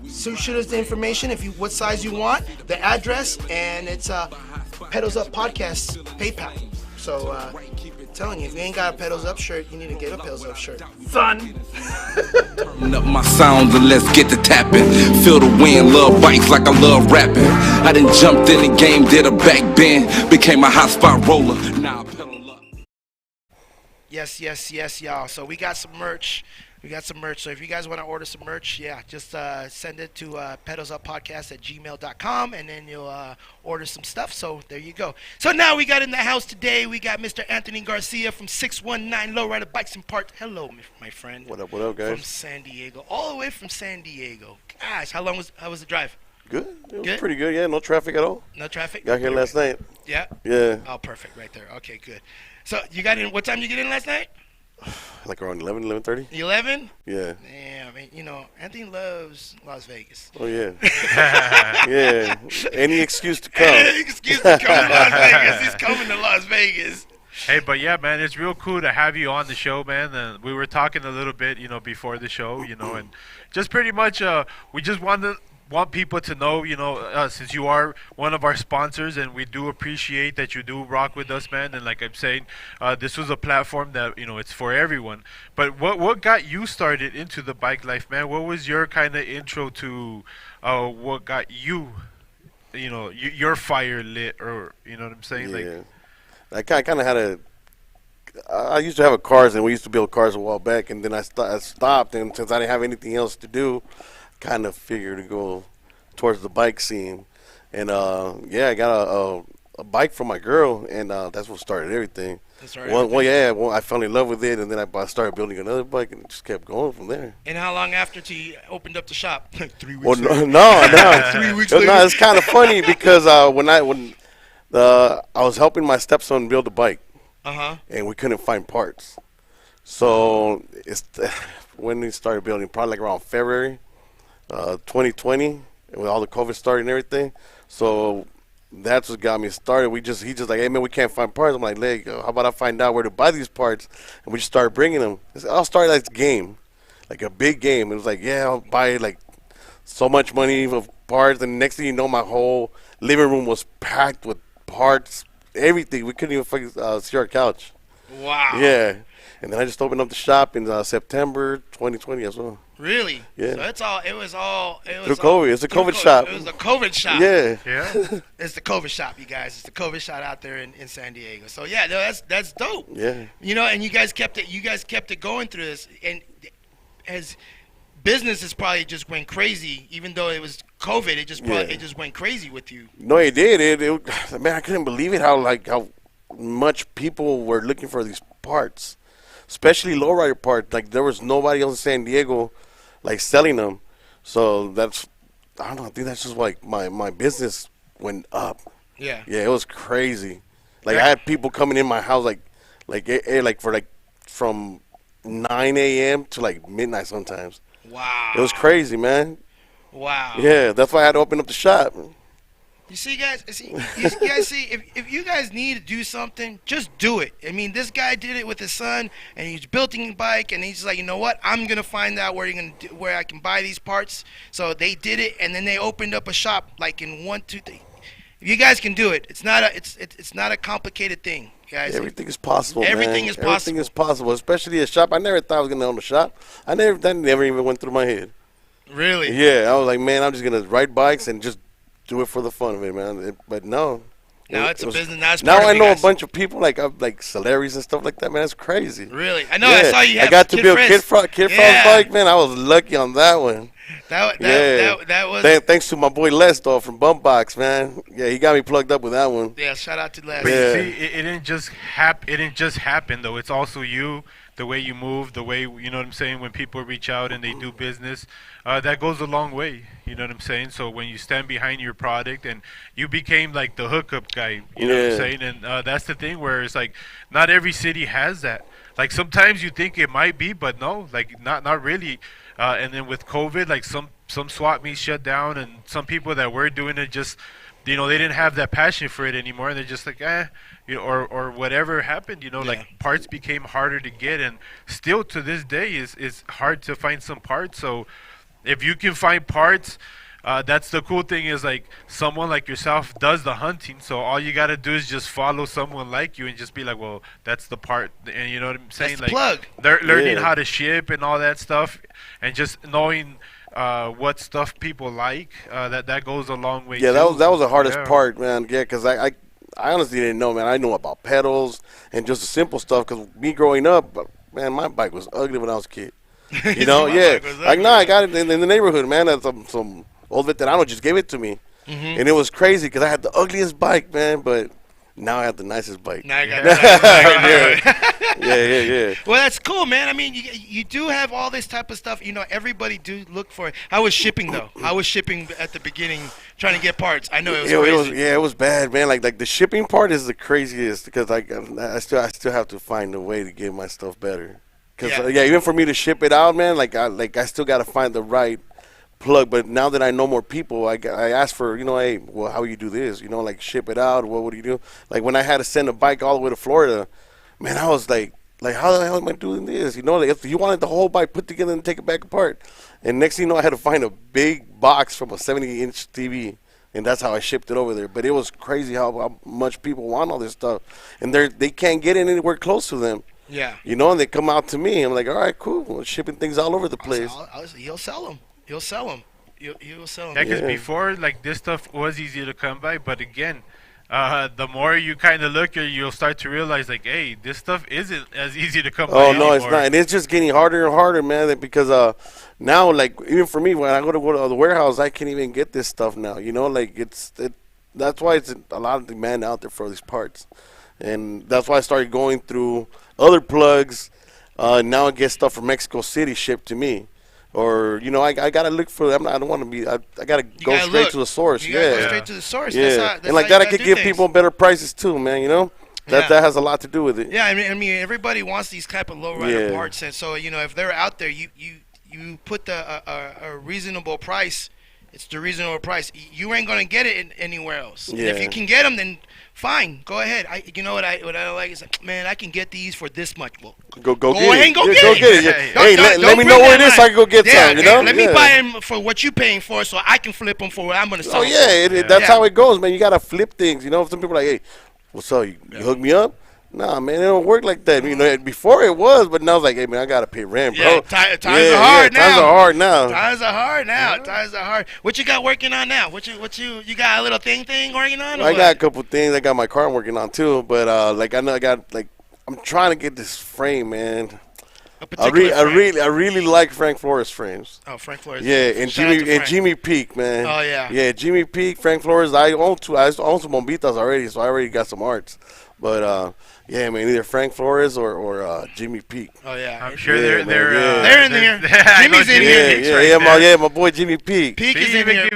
shoot us the information what size you want, the address, and it's Pedals Up Podcast PayPal. So I'm telling you, if you ain't got a Pedals Up shirt, you need to get a Pedals Up shirt, son. Turn up my sounds and let's get to tapping. Feel the wind, love bikes like I love rapping. I done jumped in the game, did a back bend, became a hot spot roller. Now I pedal up. Yes, y'all. So we got some merch. We got some merch. So if you guys want to order some merch, yeah, just send it to pedalsuppodcast@gmail.com, and then you'll order some stuff. So there you go. So now we got in the house today, we got Mr. Anthony Garcia from 619 Lowrider Bikes and Parts. Hello, my friend. What up, guys? From San Diego. All the way from San Diego. Gosh, how was the drive? Good. It was Good? pretty good, yeah. No traffic at all. No traffic? Got here last night. Yeah? Yeah. Oh, perfect right there. Okay, good. So you got in, what time did you get in last night? Like around 11:30? 11? Yeah. Yeah, I mean, Anthony loves Las Vegas. Oh, yeah. Yeah. Any excuse to come. Any excuse to come to Las Vegas. He's coming to Las Vegas. Hey, but yeah, man, it's real cool to have you on the show, man. And we were talking a little bit, before the show, and just pretty much we just want people to know, since you are one of our sponsors, and we do appreciate that you do rock with us, man. And like I'm saying, this was a platform that, it's for everyone. But what got you started into the bike life, man? What was your kind of intro to what got you, your fire lit, or, you know what I'm saying? Yeah. I kind of had I used to have cars, and we used to build cars a while back, and then I stopped, and since I didn't have anything else to do, kind of figured to go towards the bike scene. And I got a bike from my girl, and that's what started everything. I fell in love with it, and then I started building another bike, and it just kept going from there. And how long after you opened up the shop? 3 weeks Well, later. no. 3 weeks later. No, it's kind of funny because when I was helping my stepson build a bike, and we couldn't find parts. So it's when we started building, probably like around February 2020, with all the COVID starting and everything. So that's what got me started. He just like, hey man, we can't find parts. I'm like, how about I find out where to buy these parts, and we just started bringing them. I'll start like a game, like a big game. It was like, yeah, I'll buy like so much money of parts, and the next thing you know, my whole living room was packed with parts, everything. We couldn't even see our couch. Wow. Yeah. And then I just opened up the shop in September 2020 as well. Really? Yeah. So it was through COVID. It's a COVID shop. It was a COVID shop. Yeah. Yeah. It's the COVID shop, you guys. It's the COVID shop out there in San Diego. So yeah, no, that's dope. Yeah. And you guys kept it going through this, and as business has probably just went crazy, even though it was COVID. It just went crazy with you. No, it did. Man, I couldn't believe it. How much people were looking for these parts, especially lowrider parts. Like there was nobody else in San Diego, like selling them. So I don't know. I think that's just like my business went up. Yeah. Yeah, it was crazy. Like I had people coming in my house from 9 a.m. to like midnight sometimes. Wow. It was crazy, man. Wow. Yeah, that's why I had to open up the shop. You see, guys. You guys see, if you guys need to do something, just do it. I mean, this guy did it with his son, and he's building a bike, and he's just like, you know what? I'm gonna find out where I can buy these parts. So they did it, and then they opened up a shop like in 1, 2, 3. If you guys can do it, it's not a complicated thing, guys. Everything is possible. Everything man. is possible. Everything is possible, especially a shop. I never thought I was gonna own a shop. That never even went through my head. Really? Yeah, I was like, man, I'm just gonna ride bikes and just do it for the fun of it, man. But no. Now it's a business. Now I know a bunch of people like celebrities and stuff like that, man. That's crazy. Really? I know. Yeah. I saw you have I got to build Kid Frog's bike, man. I was lucky on that one. That was. Thanks to my boy Les though from Bumpbox, man. Yeah, he got me plugged up with that one. Yeah, shout out to Les. But you see, it didn't just happen. It didn't just happen though. It's also you, the way you move, the way, you know what I'm saying, when people reach out and they do business, that goes a long way. You know what I'm saying? So when you stand behind your product, and you became like the hookup guy, you know what I'm saying? And that's the thing where it's like not every city has that. Like sometimes you think it might be, but no, like not really. And then with COVID, like some swap meets shut down, and some people that were doing it just, they didn't have that passion for it anymore, and they're just like, or whatever happened, like parts became harder to get, and still to this day is hard to find some parts. So if you can find parts, that's the cool thing, is like someone like yourself does the hunting, so all you got to do is just follow someone like you and just be like, well, that's the part, and you know what I'm saying? That's the like plug. Learning how to ship and all that stuff, and just knowing what stuff people like, that goes a long way. Yeah, too. that was the hardest part, man. Yeah, because I honestly didn't know, man. I knew about pedals and just the simple stuff, because me growing up, man, my bike was ugly when I was a kid. You know, yeah. Like, no, I got it in the neighborhood, man. Some old veterano just gave it to me. And it was crazy because I had the ugliest bike, man, but now I have the nicest bike. Now I got the nicest bike. Yeah. Well, that's cool, man. I mean, you do have all this type of stuff. You know, everybody do look for it. How was shipping, though? How was shipping at the beginning, trying to get parts? I know it was crazy. It was bad, man. Like the shipping part is the craziest because I still have to find a way to get my stuff better. Because even for me to ship it out, man, I still got to find the right plug. But now that I know more people, I ask for, hey, well, how you do this? Like ship it out. What do you do? Like when I had to send a bike all the way to Florida, man, I was like how the hell am I doing this? Like if you wanted the whole bike put together and take it back apart, and next thing you know, I had to find a big box from a 70-inch TV, and that's how I shipped it over there. But it was crazy how much people want all this stuff, and they can't get it anywhere close to them. Yeah. And they come out to me. I'm like, all right, cool. We're shipping things all over the place. He'll sell them. He'll sell them. He will sell them. Yeah, because before, like, this stuff was easy to come by, but again, the more you kind of look, you'll start to realize, like, hey, this stuff isn't as easy to come by no, anymore. It's not. And it's just getting harder and harder, man, because now, like, even for me, when I go to the warehouse, I can't even get this stuff now. Like, that's why it's a lot of demand out there for these parts. And that's why I started going through other plugs. Now I get stuff from Mexico City shipped to me. Or, I got to look for them. I don't want to be, I got to go straight to the source. You got to go straight to the source. Yeah. And like that, I could give people better prices too, man, That has a lot to do with it. Yeah, I mean, everybody wants these type of lowrider parts. And so, if they're out there, you put a reasonable price. It's the reasonable price. You ain't going to get it anywhere else. Yeah. And if you can get them, then fine, go ahead. What I like is, man, I can get these for this much. Well, go ahead and go get it. Yeah. Hey, let me know where it is so I can go get some. Let me buy them for what you're paying for, so I can flip them for what I'm gonna sell. Oh yeah, that's how it goes, man. You gotta flip things. Some people are like, hey, what's up? You hook me up? Nah, man, it don't work like that. Before it was, but now it's like, hey, man, I gotta pay rent, bro. Yeah, times are hard now. Times are hard now. Times are hard. What you got working on now? What you got a little thing working on? I got a couple things. I got my car I'm working on too, but I know I'm trying to get this frame, man. I really like Frank Flores frames. Oh, Frank Flores. Yeah, and Jimmy Peak, man. Oh yeah. Yeah, Jimmy Peak, Frank Flores. I own some Bombitas already, so I already got some arts. But yeah, man, either Frank Flores or Jimmy Peak. Oh yeah, I'm sure they're in here. Jimmy's in here. My boy Jimmy Peak. Peak is in here.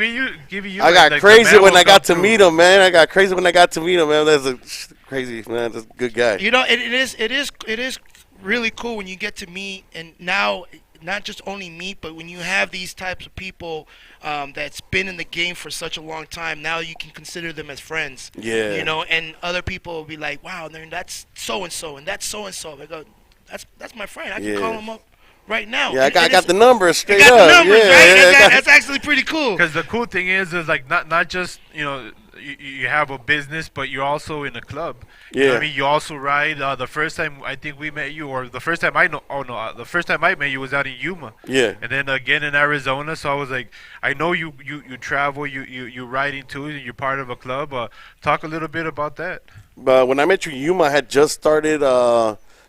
Giving you I got crazy when I got to meet him, man. That's a crazy, man. That's a good guy. It is really cool when you get to meet, and now not just only meet, but when you have these types of people that's been in the game for such a long time, now you can consider them as friends. Yeah. And other people will be like, wow, that's so and so, and that's so and so. They go, that's my friend. I can call him up right now. Yeah, I got the numbers straight up. Got the numbers, right? That's actually pretty cool. Because the cool thing is like not just you have a business, but you're also in a club. You know what I mean? You also ride. The first time I think we met you, or the first time the first time I met you was out in Yuma. Yeah. And then again in Arizona. So I was like, I know you travel, you riding too, and you're part of a club. Talk a little bit about that. But when I met you in Yuma, I had just started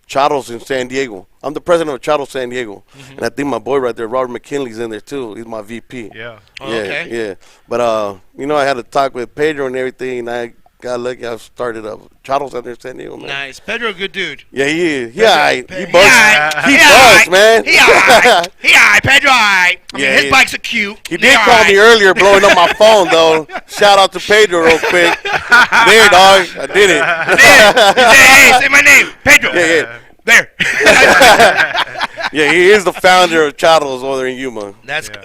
Charles in San Diego. I'm the president of Charles San Diego, and I think my boy right there, Robert McKinley's in there too. He's my VP. Yeah. Okay. But I had to talk with Pedro and everything, and I got lucky. I started Charles out there in San Diego, man. Nice. Pedro, a good dude. Yeah, he is. He bugs, man. He alright. Pedro, alright. His bikes are cute. He did call me earlier, blowing up my phone though. Shout out to Pedro real quick. There, dog. I did it. Hey, say my name, Pedro. Yeah. There. Yeah, he is the founder of Charles over there in Yuma. That's cool.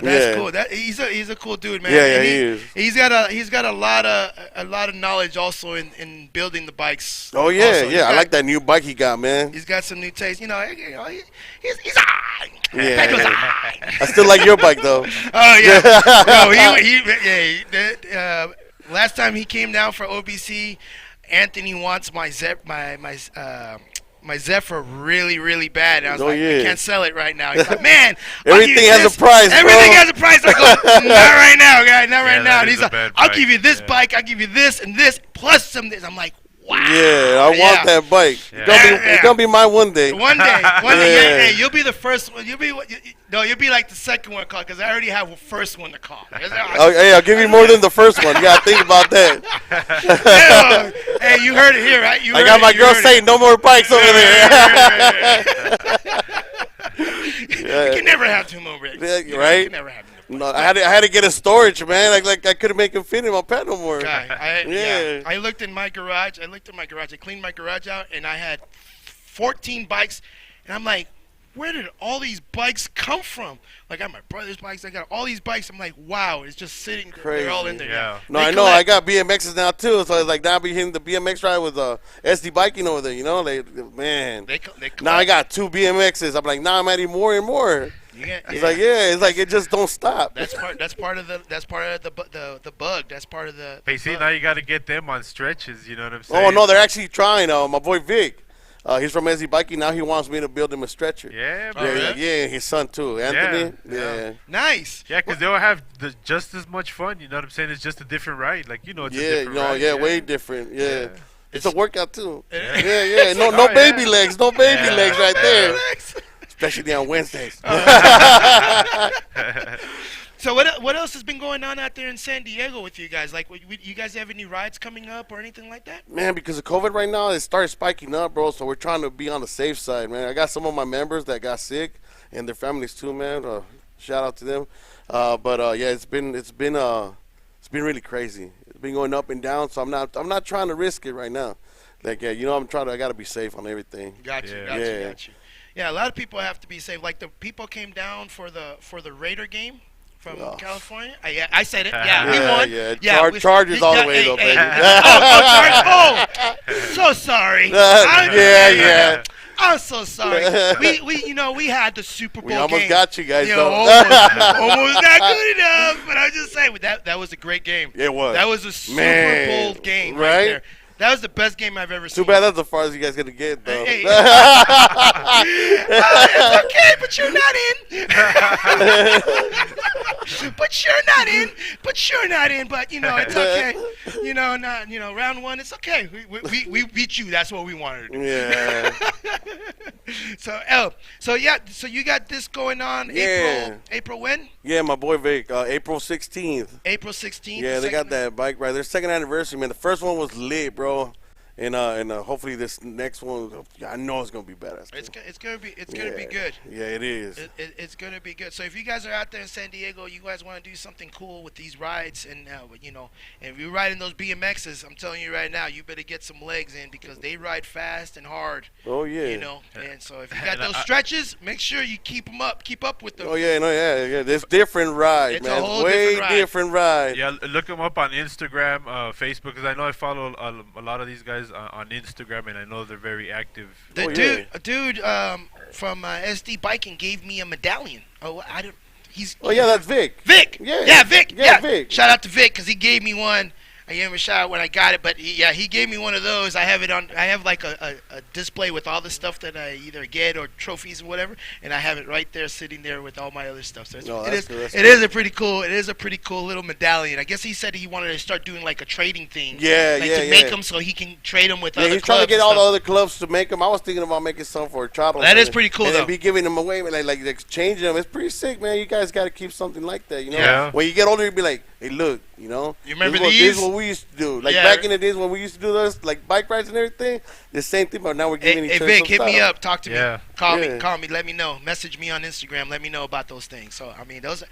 He's a cool dude, man. Yeah, he is. He's got a lot of knowledge also in building the bikes. Oh yeah. I like that new bike he got, man. He's got some new taste. He's alright. Yeah. Pedro's alright. I still like your bike though. Oh yeah. No, last time he came down for OBC, Anthony wants my Zephyr really, really bad. And I was I can't sell it right now. He's like, man, everything has a price, bro. Everything has a price. I go, not right now, guy, not right now. And he's like, I'll give you this bike, I'll give you this and this, plus some this. I'm like, Yeah, I want that bike. Yeah. It's gonna be mine one day. One day. Hey, you'll be the first one. You'll be like the second one called because I already have a first one to call. Hey, I'll give you more than the first one. You gotta think about that. Hey, you heard it here, right? I got my girl saying no more bikes over there. You can never have two more rigs. Right? You can never have No, I had to get a storage, man. Like I couldn't make him fit in my pad no more. I looked in my garage. I cleaned my garage out, and I had 14 bikes. And I'm like, where did all these bikes come from? Like, I got my brother's bikes. I got all these bikes. I'm like, wow, it's just sitting. Crazy. They're all in there. Yeah. No, I know. I got BMXs now too. So it's like now I be hitting the BMX ride with SD biking over there. You know, man. Now I got 2 BMXs. I'm like, now I'm adding more and more. It's like it just don't stop. That's part of the bug. That's part of the. Hey, see, now you got to get them on stretches. You know what I'm saying? Oh no, they're actually trying. My boy Vic, he's from SD Biking. Now he wants me to build him a stretcher. Yeah, bro. Yeah, his son too, Anthony. Yeah. Nice. Yeah, because they'll have just as much fun. You know what I'm saying? It's just a different ride. Like, it's a different ride. Way different. Yeah. It's a workout too. Yeah. No baby legs. No baby legs right there. Especially on Wednesdays. So what else has been going on out there in San Diego with you guys? Like, you guys have any rides coming up or anything like that? Man, because of COVID right now, it started spiking up, bro. So we're trying to be on the safe side, man. I got some of my members that got sick, and their families too, man. Shout out to them. Yeah, it's been really crazy. It's been going up and down. So I'm not trying to risk it right now. Like, I got to be safe on everything. Got you. Yeah, a lot of people have to be safe. Like the people came down for the Raider game from California. I said it. Yeah, we won. Yeah. Chargers all the way though, baby. So sorry. Yeah. I'm so sorry. We had the Super Bowl game. We almost got you guys, though. Almost not good enough. But I'm just saying, that was a great game. It was. That was a Super Bowl game right there. That was the best game I've ever seen. Too bad that's as far as you guys gonna get, though. Hey. It's okay, but you're not in. But you're not in. But it's okay. Round one, it's okay. We beat you. That's what we wanted to do. Yeah. So you got this going on. Yeah. April when? Yeah, my boy Vic. April 16th. April 16th. Yeah, they got that bike right. Their second anniversary, man. The first one was lit, bro. And hopefully this next one, I know it's gonna be better. It's gonna be good. Yeah, it is. It's gonna be good. So if you guys are out there in San Diego, you guys want to do something cool with these rides, and and if you're riding those BMXs, I'm telling you right now, you better get some legs in because they ride fast and hard. Oh yeah. And so if you got those stretches, make sure you keep up with them. Oh yeah, yeah. There's different ride, man. A whole way different ride. Yeah, look them up on Instagram, Facebook, because I know I follow a lot of these guys on Instagram, and I know they're very active. A dude from SD Biking gave me a medallion. That's Vic. Vic. Yeah, Vic. Yeah, Vic. Shout out to Vic because he gave me one. I gave him a shout out when I got it, but he gave me one of those. I have like a display with all the stuff that I either get or trophies or whatever, and I have it right there sitting there with all my other stuff. So it is a pretty cool little medallion. I guess he said he wanted to start doing like a trading thing. To make them so he can trade them with other clubs. He's trying to get all the other clubs to make them. I was thinking about making some for a travel. That is pretty cool, and though. then be giving them away, like exchanging them. It's pretty sick, man. You guys got to keep something like that, Yeah. When you get older, you be like, hey, look, You remember this these? is what we used to do. Like back in the days when we used to do those, like bike rides and everything, the same thing, but now we're giving each other Vic, some hit me style. up. Talk to me. Call me. Let me know. Message me on Instagram. Let me know about those things. So, I mean, those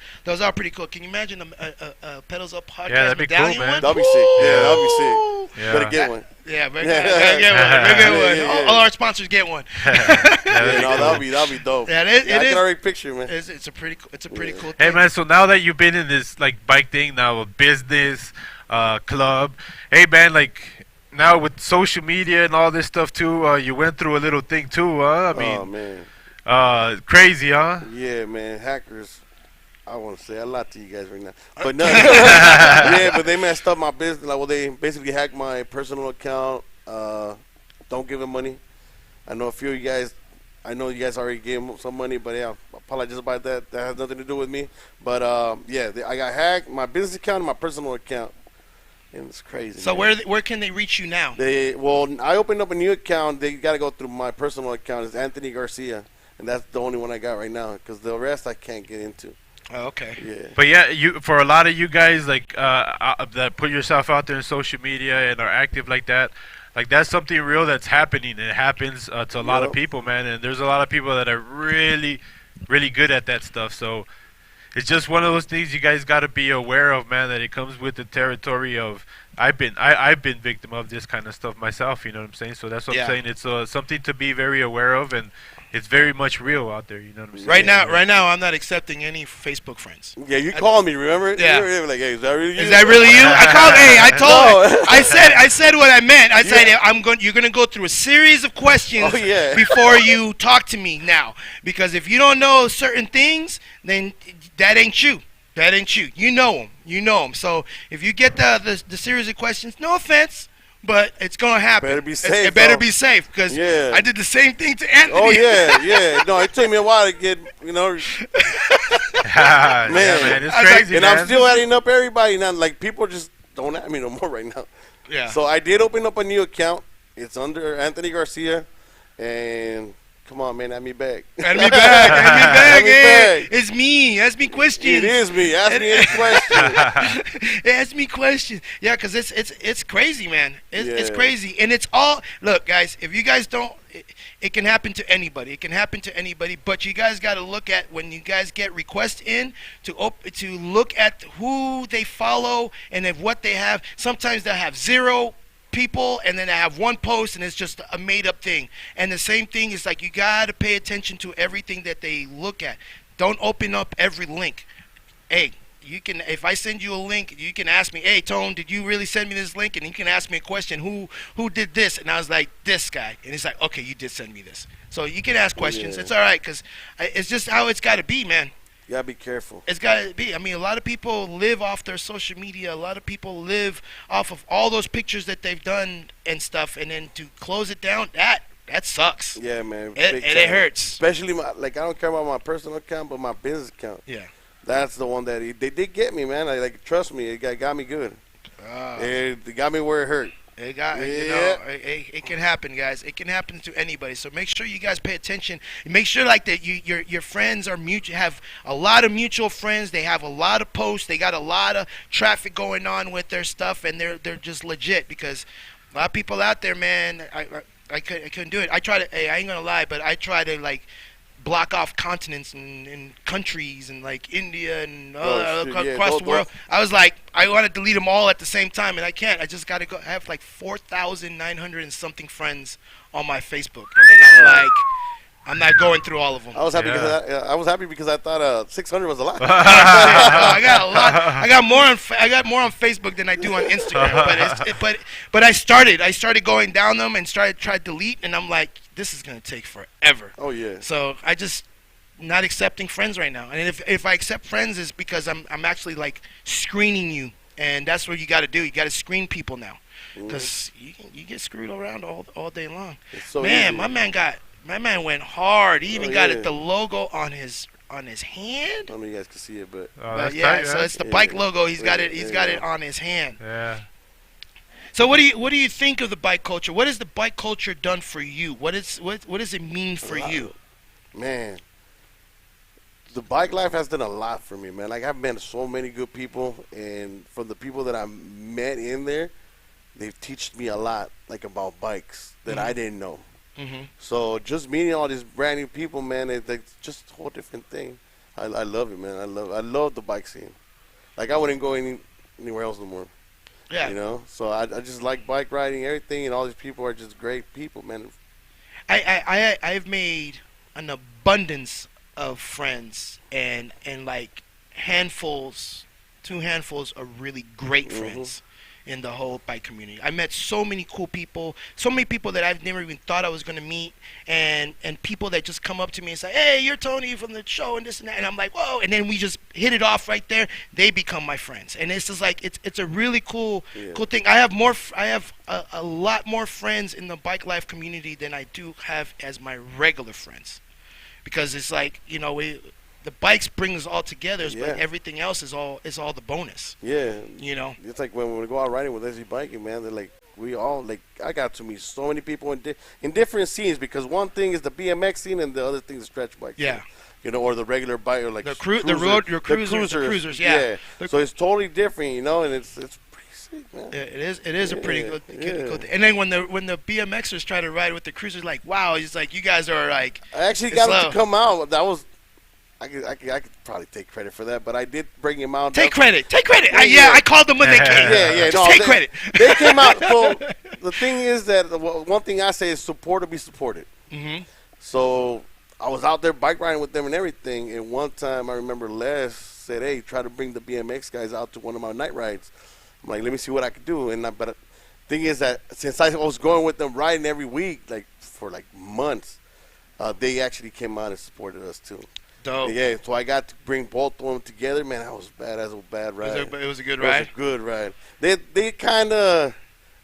are pretty cool. Can you imagine a Pedals Up podcast that'd be medallion cool, man. one? That'd be sick. Yeah, that'd be sick. Yeah. Better get one. Yeah, better get one. All our sponsors get one. That'd be dope. Yeah, I can already picture, man. It's a pretty cool thing. Hey, man, so now that you've been in this like bike thing now, a business, club, hey, man, like now with social media and all this stuff too, you went through a little thing too, huh? I mean, oh man, crazy, huh? Yeah, man, hackers. I want to say a lot to you guys right now, but no, yeah, but they messed up my business. Like, well, they basically hacked my personal account. Don't give them money. I know a few of you guys. I know you guys already gave them some money, but yeah, I apologize about that. That has nothing to do with me. But I got hacked. My business account and my personal account. and it's crazy. So man. where can they reach you now? I opened up a new account. They got to go through my personal account. It's Anthony Garcia, and that's the only one I got right now because the rest I can't get into. Oh, okay. Yeah. But yeah, for a lot of you guys like that put yourself out there in social media and are active like that, like that's something real that's happening. It happens to a lot of people, man. And there's a lot of people that are really, really good at that stuff. So it's just one of those things you guys got to be aware of, man. That it comes with the territory of I've been victim of this kind of stuff myself. You know what I'm saying? So that's what I'm saying. It's something to be very aware of, and it's very much real out there. You know what I'm saying? Right now, I'm not accepting any Facebook friends. Yeah, you called me. Remember? Yeah. You were like, hey, is that really you? Is that really you? I called. Hey, I told. I said what I meant. I said you're going to go through a series of questions before you talk to me now, because if you don't know certain things, then that ain't you. That ain't you. You know them. You know them. So if you get the series of questions, no offense, but it's gonna happen. Better be safe. It better be safe, because I did the same thing to Anthony. Oh yeah. No, it took me a while to get, man, man, it's crazy. And man. I'm still adding up everybody now. Like people just don't add me no more right now. Yeah. So I did open up a new account. It's under Anthony Garcia, and come on, man, add me back. Add me back. Add me back. It's me. Ask me questions. It is me. Ask me any questions. Ask me questions. Yeah, because it's crazy, man. It's crazy. And it's all, look, guys, if you guys don't, it can happen to anybody. It can happen to anybody. But you guys got to look at, when you guys get requests in, to look at who they follow and if what they have. Sometimes they'll have 0 people, and then I have one post, and it's just a made-up thing. And the same thing is, like, you got to pay attention to everything that they look at. Don't open up every link. Hey, you can, if I send you a link, you can ask me, hey, Tone, did you really send me this link? And you can ask me a question, who did this? And I was like, this guy. And he's like, okay, you did send me this. So you can ask questions. It's all right, because it's just how it's got to be, man. You gotta be careful. It's gotta be. I mean, a lot of people live off their social media. A lot of people live off of all those pictures that they've done and stuff. And then to close it down, that sucks. Yeah, man. It hurts. Especially I don't care about my personal account, but my business account. Yeah. That's the one that they did get me, man. Trust me, it got me good. It got me where it hurt. It got, it can happen, guys. It can happen to anybody. So make sure you guys pay attention. Make sure, like, that your friends are have a lot of mutual friends. They have a lot of posts. They got a lot of traffic going on with their stuff, and they're just legit, because a lot of people out there, man. I couldn't do it. I ain't gonna lie, but I try to, like, block off continents and countries and, like, India and across the world. I was like, I want to delete them all at the same time, and I can't. I just got to go. I have like 4,900 and something friends on my Facebook, and then I'm like, I'm not going through all of them. I was happy because I thought 600 was a lot. I got a lot. I got more on Facebook than I do on Instagram. But I started going down them and tried to delete, and I'm like, this is gonna take forever. Oh yeah. So I just not accepting friends right now. And if I accept friends, is because I'm actually, like, screening you, and that's what you got to do. You got to screen people now, because you get screwed around all day long. So man, easy. my man went hard. He even got the logo on his hand. I don't know if you guys can see it, but yeah, so it's the bike logo. He's got it. He's got it on his hand. Yeah. So what do you think of the bike culture? What has the bike culture done for you? What does it mean for you? Man, the bike life has done a lot for me, man. Like, I've met so many good people, and from the people that I met in there, they've taught me a lot, like, about bikes that I didn't know. So just meeting all these brand new people, man, it's just a whole different thing. I love it, man. I love the bike scene. Like, I wouldn't go anywhere else no more. Yeah. You know, so I just like bike riding, everything, and all these people are just great people, man. I've made an abundance of friends, and like two handfuls of really great friends in the whole bike community. I met so many cool people, so many people that I've never even thought I was going to meet, and people that just come up to me and say, hey, you're Tony from the show and this and that, and I'm like, whoa, and then we just hit it off right there. They become my friends, and it's just like, it's a really cool thing. I have a lot more friends in the bike life community than I do have as my regular friends, because it's like, you know, the bikes bring us all together, Yeah. but everything else is all the bonus. Yeah. You know. It's like when we go out riding with SG Biking, man, they're like, we all, like, I got to meet so many people in different scenes, because one thing is the BMX scene and the other thing is the stretch bike Yeah. scene. You know, or the regular bike, or like The cruisers, yeah. So it's totally different, you know, and it's pretty sick, man. It is a pretty good thing. And then when the BMXers try to ride with the cruisers, like, wow, it's like, you guys are like. I actually got slow. him to come out. That was, I could probably take credit for that, but I did bring him out. Take credit. I called them when they came. No, take credit. They came out. So the thing is that one thing I say is support or be supported. Mm-hmm. So I was out there bike riding with them and everything, and one time I remember Les said, "Hey, try to bring the BMX guys out to one of my night rides." I'm like, "Let me see what I could do." And but the thing is that since I was going with them riding every week, like for like months, they actually came out and supported us too. Dope. Yeah, so I got to bring both of them together. Man, that was bad as a bad ride. It was a good It ride. was a good ride. They kind of,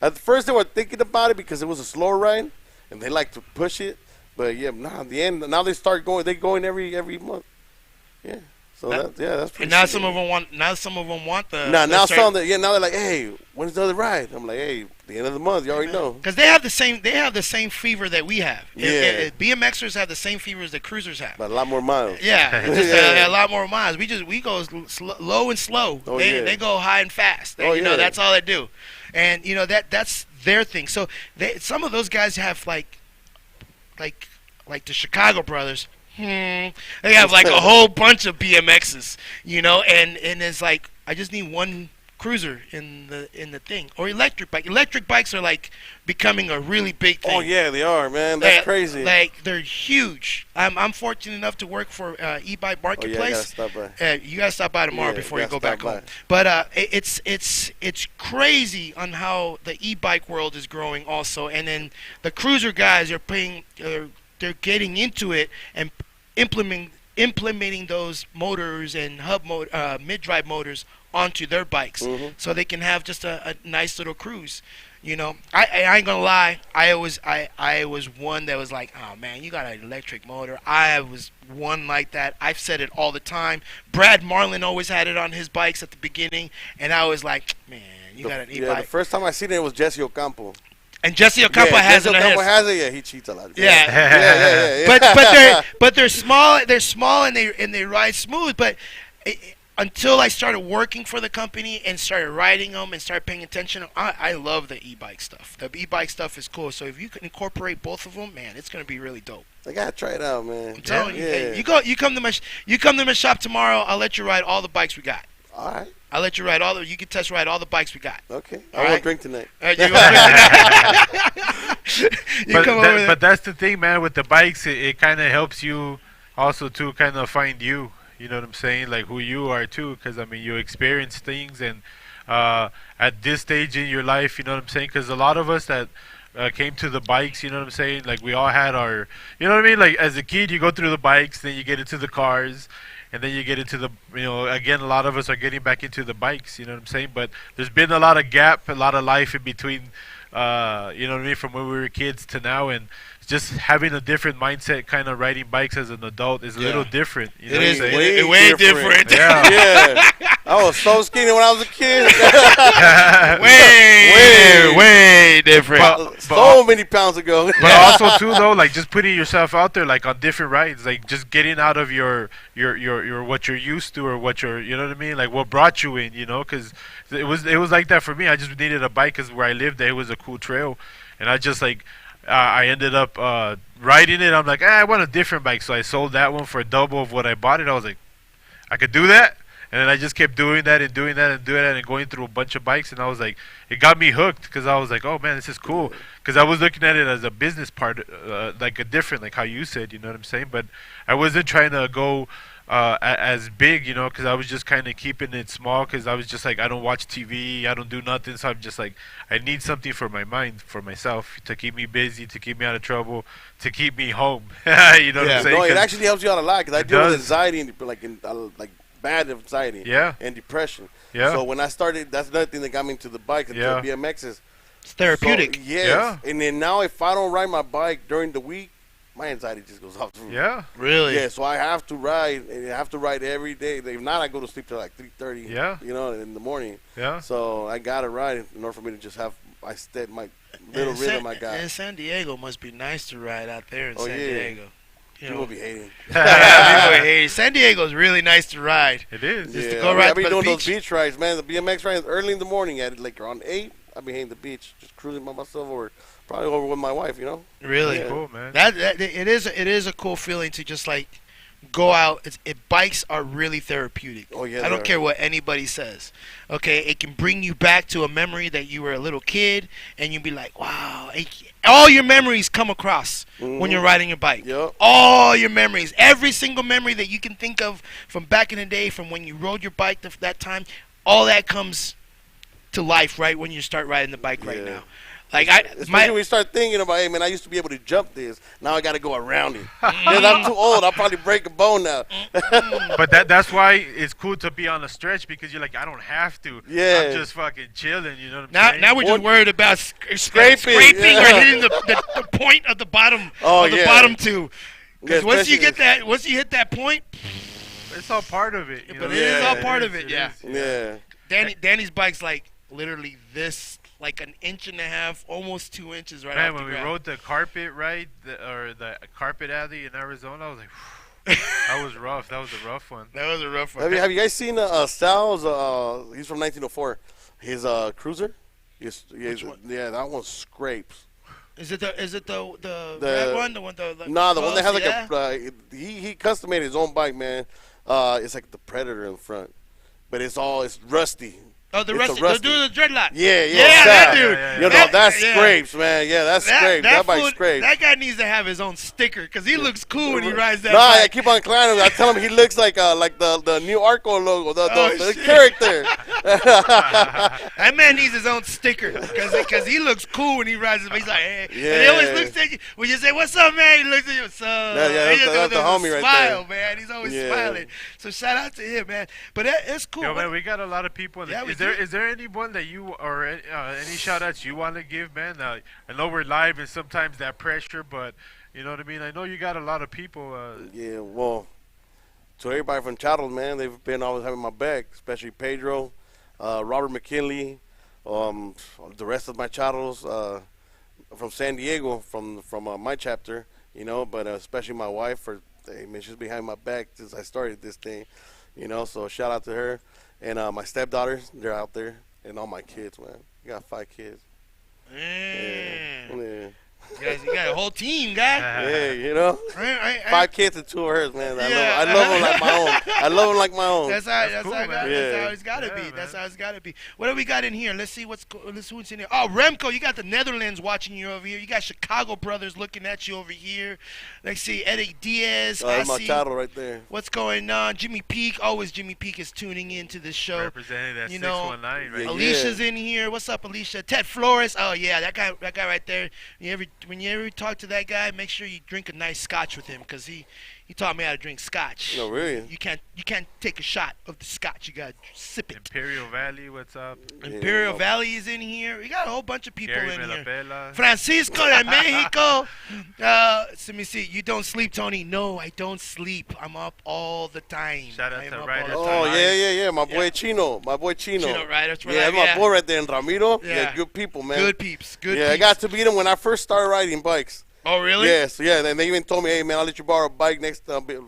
at first they were thinking about it because it was a slower ride, and they like to push it. But yeah, at the end, now they start going. They going every month. Yeah. So that's pretty. And now sick. some of them want. Now some of them want the. Now some that now they're like, hey, when's the other ride? I'm like, hey, the end of the month. You already know. Because they have the same fever that we have. Yeah. BMXers have the same fever as the cruisers have. But a lot more miles. Yeah, just a lot more miles. We go low and slow. Oh, They go high and fast. That's all they do, and that's their thing. So some of those guys have like the Chicago brothers. They have like a whole bunch of BMXs, and it's like, I just need one cruiser in the thing, or electric bike. Electric bikes are like becoming a really big thing. Oh yeah, they are, man. That's crazy. Like, they're huge. I'm fortunate enough to work for e-bike marketplace. Oh, yeah, I gotta stop by. You gotta stop by tomorrow Yeah, before you gotta go back stop by. home. But it's crazy on how the e-bike world is growing also, and then the cruiser guys are they're getting into it and implementing those motors and mid-drive motors onto their bikes, so they can have just a nice little cruise. I ain't gonna lie. I was one that was like, oh man, you got an electric motor. I was one like that. I've said it all the time. Brad Marlin always had it on his bikes at the beginning, and I was like, man, you got an e-bike. Yeah, the first time I seen it was Jesse Ocampo. And Jesse Ocampo has it on his. Has it. Yeah, he cheats a lot. Yeah. But they're small. They're small and they ride smooth. But until I started working for the company and started riding them and started paying attention, I love the e-bike stuff. The e-bike stuff is cool. So if you can incorporate both of them, man, it's gonna be really dope. I gotta try it out, man. I'm telling you, hey, you come to my shop tomorrow. I'll let you ride all the bikes we got. All right. I'll let you ride you can test ride all the bikes we got. Okay. All I right? won't drink tonight. You come over there. But that's the thing, man. With the bikes, it kind of helps you also to kind of find you. You know what I'm saying? Like who you are too, because I mean you experience things, and at this stage in your life, you know what I'm saying? Because a lot of us that came to the bikes, you know what I'm saying? Like we all had our, you know what I mean? Like as a kid, you go through the bikes, then you get into the cars. And then you get into the, again, a lot of us are getting back into the bikes, you know what I'm saying? But there's been a lot of gap, a lot of life in between, you know what I mean, from when we were kids to now. And just having a different mindset, kind of riding bikes as an adult is a little different. You know It is what I'm saying? way different. Yeah. I was so skinny when I was a kid. way different. So many pounds ago. But also too though, like just putting yourself out there, like on different rides, like just getting out of your what you're used to, or what you're, you know what I mean, like what brought you in, because it was like that for me. I just needed a bike because where I lived, there was a cool trail, and I just like I ended up riding it. I'm like, I want a different bike, so I sold that one for double of what I bought it. I was like, I could do that. And then I just kept doing that and doing that and doing that and going through a bunch of bikes. And I was like, it got me hooked because I was like, oh, man, this is cool. Because I was looking at it as a business part, like a different, like how you said, you know what I'm saying? But I wasn't trying to go as big, because I was just kind of keeping it small because I was just like, I don't watch TV, I don't do nothing. So I'm just like, I need something for my mind, for myself, to keep me busy, to keep me out of trouble, to keep me home. You know what I'm saying? No, it actually helps you out a lot because I deal with does. anxiety and like bad anxiety and depression. Yeah. So when I started, that's another thing that got me into the bike and Yeah. the BMXs. It's therapeutic. So, yes. Yeah. And then now if I don't ride my bike during the week, my anxiety just goes off the roof. Yeah. Really? Yeah, so I have to ride, and I have to ride every day. If not, I go to sleep till like 3:30. Yeah. You know, in the morning. Yeah. So I gotta ride in order for me to just have my little rhythm I got. And San Diego must be nice to ride out there in Oh, San yeah. Diego. You People know. be hating. Yeah, people hate it. San Diego's really nice to ride. It is. Just to Yeah, go right I be by the doing those beach. beach rides, man. The BMX rides early in the morning at like around 8. I be hitting the beach, just cruising by myself, or probably over with my wife. You know. Really Yeah. Cool, man. That it is a cool feeling to just like go out. Bikes are really therapeutic. Oh yeah. I they don't are. care what anybody says. Okay, it can bring you back to a memory that you were a little kid, and you'd be like, wow. All your memories come across when you're riding your bike. Yep. All your memories, every single memory that you can think of from back in the day, from when you rode your bike that time, all that comes to life right when you start riding the bike right Yeah. now. Like Especially when you start thinking about, hey man, I used to be able to jump this. Now I got to go around it. Because I'm too old. I'll probably break a bone now. But that's why it's cool to be on a stretch, because you're like, I don't have to. Yeah. I'm just fucking chilling. You know what I'm saying? Now we're just worried about scraping yeah. or hitting the point of the bottom Oh, of the yeah. bottom two. Because Yeah, once you especially- once you hit that point, It's all part of it. You but know? it is all Yeah. part of it. It Yeah. is. Yeah. Danny's bike's like literally this, like an inch and a half, almost 2 inches right Man, off when the we ground. rode the carpet ride, or the carpet alley in Arizona, I was like, that was rough. That was a rough one. That was a rough one. Have you guys seen Sal's? He's from 1904. His cruiser. Which one? Yeah, that one scrapes. Is it the red one? The one the No, the one that has like yeah? he custom made his own bike, man. It's like the Predator in front, but it's rusty. Oh, the It's rest, a rusty. the dude with the dreadlock. Yeah, Yeah, that dude. You know, that scrapes, man. Yeah, that scrapes. That bike fool- scrapes. That guy needs to have his own sticker because he looks cool when he rides that No, I bike. keep on climbing. I tell him he looks like the new Arco logo, the Oh, shit. character. That man needs his own sticker because he looks cool when he rides it. He's like, hey. And he always Yeah. looks at you. When you say, what's up, man? He looks at you, what's up? Yeah, He just that's the does a homie right smile, there. man. He's always Yeah. smiling. So shout out to him, man. But it's cool. Yo, man. man, we got a lot of people. Yeah, we is there do. is there anyone that you or any shout outs you want to give, man? I know we're live and sometimes that pressure, but you know what I mean? I know you got a lot of people. Yeah, well, to everybody from Chattels, man, they've been always having my back, especially Pedro, Robert McKinley, the rest of my Chattels from San Diego, from my chapter, you know, but especially my wife, she's behind my back since I started this thing, you know, so shout out to her. And my stepdaughters, they're out there, and all my kids, man. I got 5 kids. Yeah. You got a whole team, guy. Yeah, you know. 5 kids and 2 of hers, man. I love them like my own. I love them like my own. That's how cool, that's man. it's gotta Yeah, be. man. That's how it's gotta be. What do we got in here? Let's see what's in here. Oh, Remco, you got the Netherlands watching you over here. You got Chicago brothers looking at you over here. Let's see, Eddie Diaz. I That's my see. Chattel right there. What's going on? Jimmy Peak, always Jimmy Peak is tuning into this show. Representing that You know, 619, right? Yeah. Alicia's in here. What's up, Alicia? Ted Flores. Oh yeah, that guy right there. When you ever talk to that guy, make sure you drink a nice scotch with him because he taught me how to drink scotch. No, really? You can't take a shot of the scotch. You gotta sip it. Imperial Valley, what's up? Imperial Valley is in here. We got a whole bunch of people Gary in here. Melapela. Francisco de Mexico. Let me see. You don't sleep, Tony? No, I don't sleep. I'm up all the time. Shout out I am to up Ryder all the Oh, time. yeah. My boy Yeah. Chino. My boy Chino. Chino Riders for Yeah, life, that's yeah. my boy right there in Ramiro. Yeah. Yeah, good people, man. Good peeps. Good Yeah, I peeps. got to meet him when I first started riding bikes. Oh, really? Yes, yeah. And they even told me, hey, man, I'll let you borrow a bike next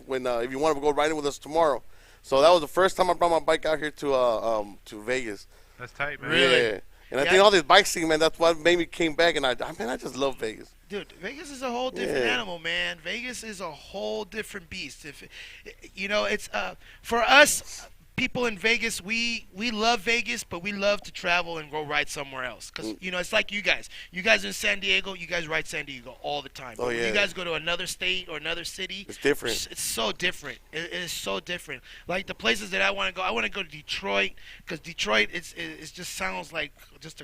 when if you want to go riding with us tomorrow. So that was the first time I brought my bike out here to Vegas. That's tight, man. Really? Yeah. And I Yeah. think all this bike scene, man, that's what made me came back. And I just love Vegas. Dude, Vegas is a whole different Yeah. animal, man. Vegas is a whole different beast. It's for us people in Vegas, we love Vegas, but we love to travel and go ride somewhere else. Because, it's like you guys. You guys in San Diego, you guys ride San Diego all the time. Oh, But when yeah. you guys go to another state or another city, It's different. It's so different. It is so different. Like the places that I want to go to Detroit, because Detroit, it just sounds like just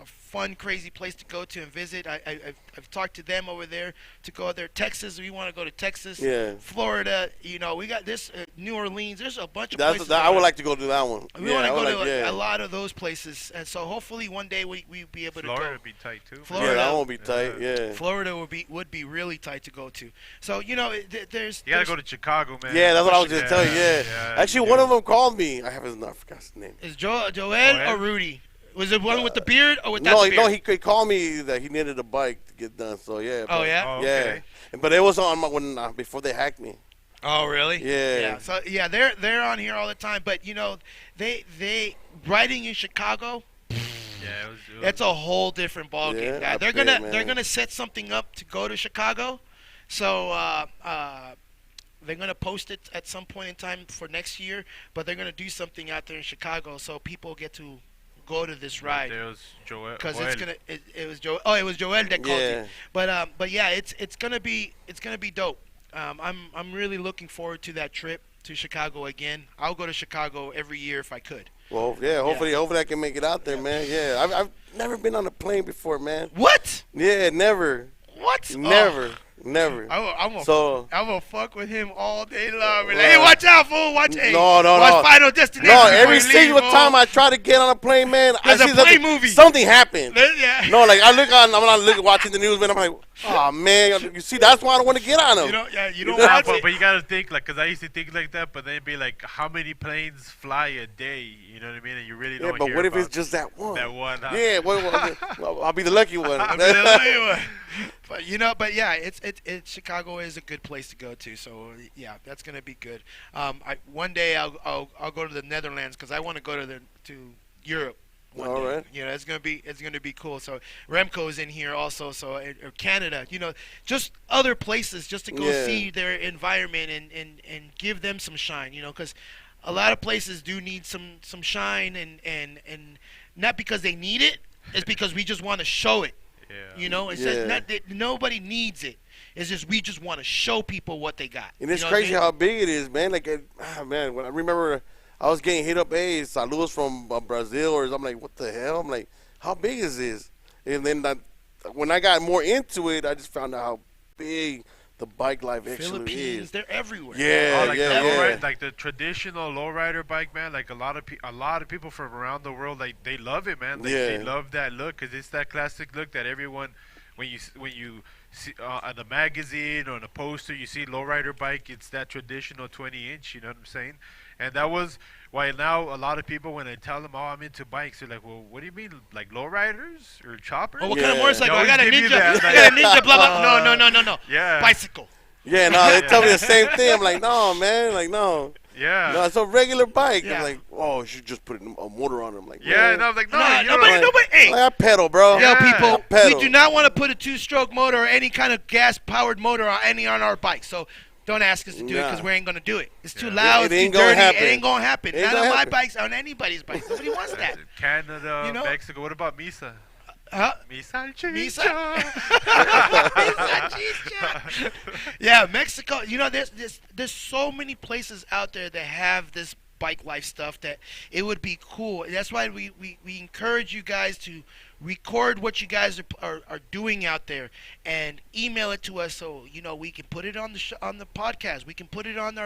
a fun, crazy place to go to and visit. I've talked to them over there to go there. Texas, we want to go to Texas. Yeah. Florida, we got this New Orleans. There's a bunch of places. I would like to go to that one. We want to go to a lot of those places, and so hopefully one day we'll be able to go. Florida would be tight too. Florida, that won't be tight. Yeah. Florida would be really tight to go to. So there's. You gotta go to Chicago, man. Yeah, that's what I was gonna tell you. Yeah. Actually, one of them called me. I forgot his name. Is Joel or Rudy? Was it one with the beard or without the beard? No, he called me that he needed a bike to get done. So yeah. Oh yeah. Yeah. But it was on before they hacked me. Oh really? Yeah. Yeah. So yeah, they're on here all the time. But they riding in Chicago. Yeah, that's a whole different ballgame. Yeah, they're gonna set something up to go to Chicago. So they're going to post it at some point in time for next year, but they're going to do something out there in Chicago so people get to go to this ride. There was Joel. Because it was Joel. Oh, it was Joel that called you. But yeah, it's going to be dope. I'm really looking forward to that trip to Chicago again. I'll go to Chicago every year if I could. Well, yeah, hopefully I can make it out there, man. Yeah, I've never been on a plane before, man. What? Yeah, never. What? Never. Never. I'm gonna fuck with him all day long. Like, hey, watch out, fool! Watch Final Destination. No, every single time I try to get on a plane, man, there's I see a plane movie. Something happened. Yeah. No, like I'm not watching the news, man. I'm like, oh man, you see, that's why I don't want to get on them. You don't watch it. But you gotta think because I used to think like that, but then it'd be like, how many planes fly a day? You know what I mean? And you really don't. Yeah, but what if it's just that one? That one. Yeah, I'll be the lucky one. But yeah, it's Chicago is a good place to go to. So yeah, that's gonna be good. One day I'll go to the Netherlands because I want to go to Europe. All right. It's gonna be cool. So Remco's in here also. So or Canada, just other places just to go see their environment and give them some shine. Because a lot of places do need some shine and not because they need it, it's because we just want to show it. Yeah. It's just not that nobody needs it. It's just we just want to show people what they got. And it's crazy how big it is, man. Like, man, when I remember I was getting hit up, hey, saludos from Brazil, or I'm like, what the hell? I'm like, how big is this? And then when I got more into it, I just found out how big the bike life actually Philippines, is. they're everywhere. Yeah, like the traditional lowrider bike, man. Like a lot of people from around the world, like they love it, man. They love that look because it's that classic look that everyone, when you see on the magazine or on a poster, you see lowrider bike. It's that traditional 20-inch. You know what I'm saying? And that was why now a lot of people, when I tell them, oh, I'm into bikes, they're like, well, what do you mean, like lowriders or choppers? Oh, what kind of motorcycle? I got a Ninja, blah, blah. No. Yeah. Bicycle. Yeah, no, they tell me the same thing. I'm like, no, man, no. Yeah. No, it's a regular bike. Yeah. I'm like, oh, you should just put a motor on it. I'm like, yeah, man. no, I'm like, nobody. Hey, like, I pedal, bro. Yo, people, pedal. we do not want to put a two-stroke motor or any kind of gas-powered motor on our bike. So don't ask us to do it because we ain't gonna do it. It's too loud. It ain't it's too dirty. gonna happen. It ain't gonna happen. Ain't Not gonna on my happen. bikes, on anybody's bike. Nobody wants that. Canada, Mexico. What about Misa? Misa Chicha. Yeah, Mexico. There's so many places out there that have this bike life stuff that it would be cool. That's why we encourage you guys to record what you guys are doing out there and email it to us so we can put it on the podcast. We can put it on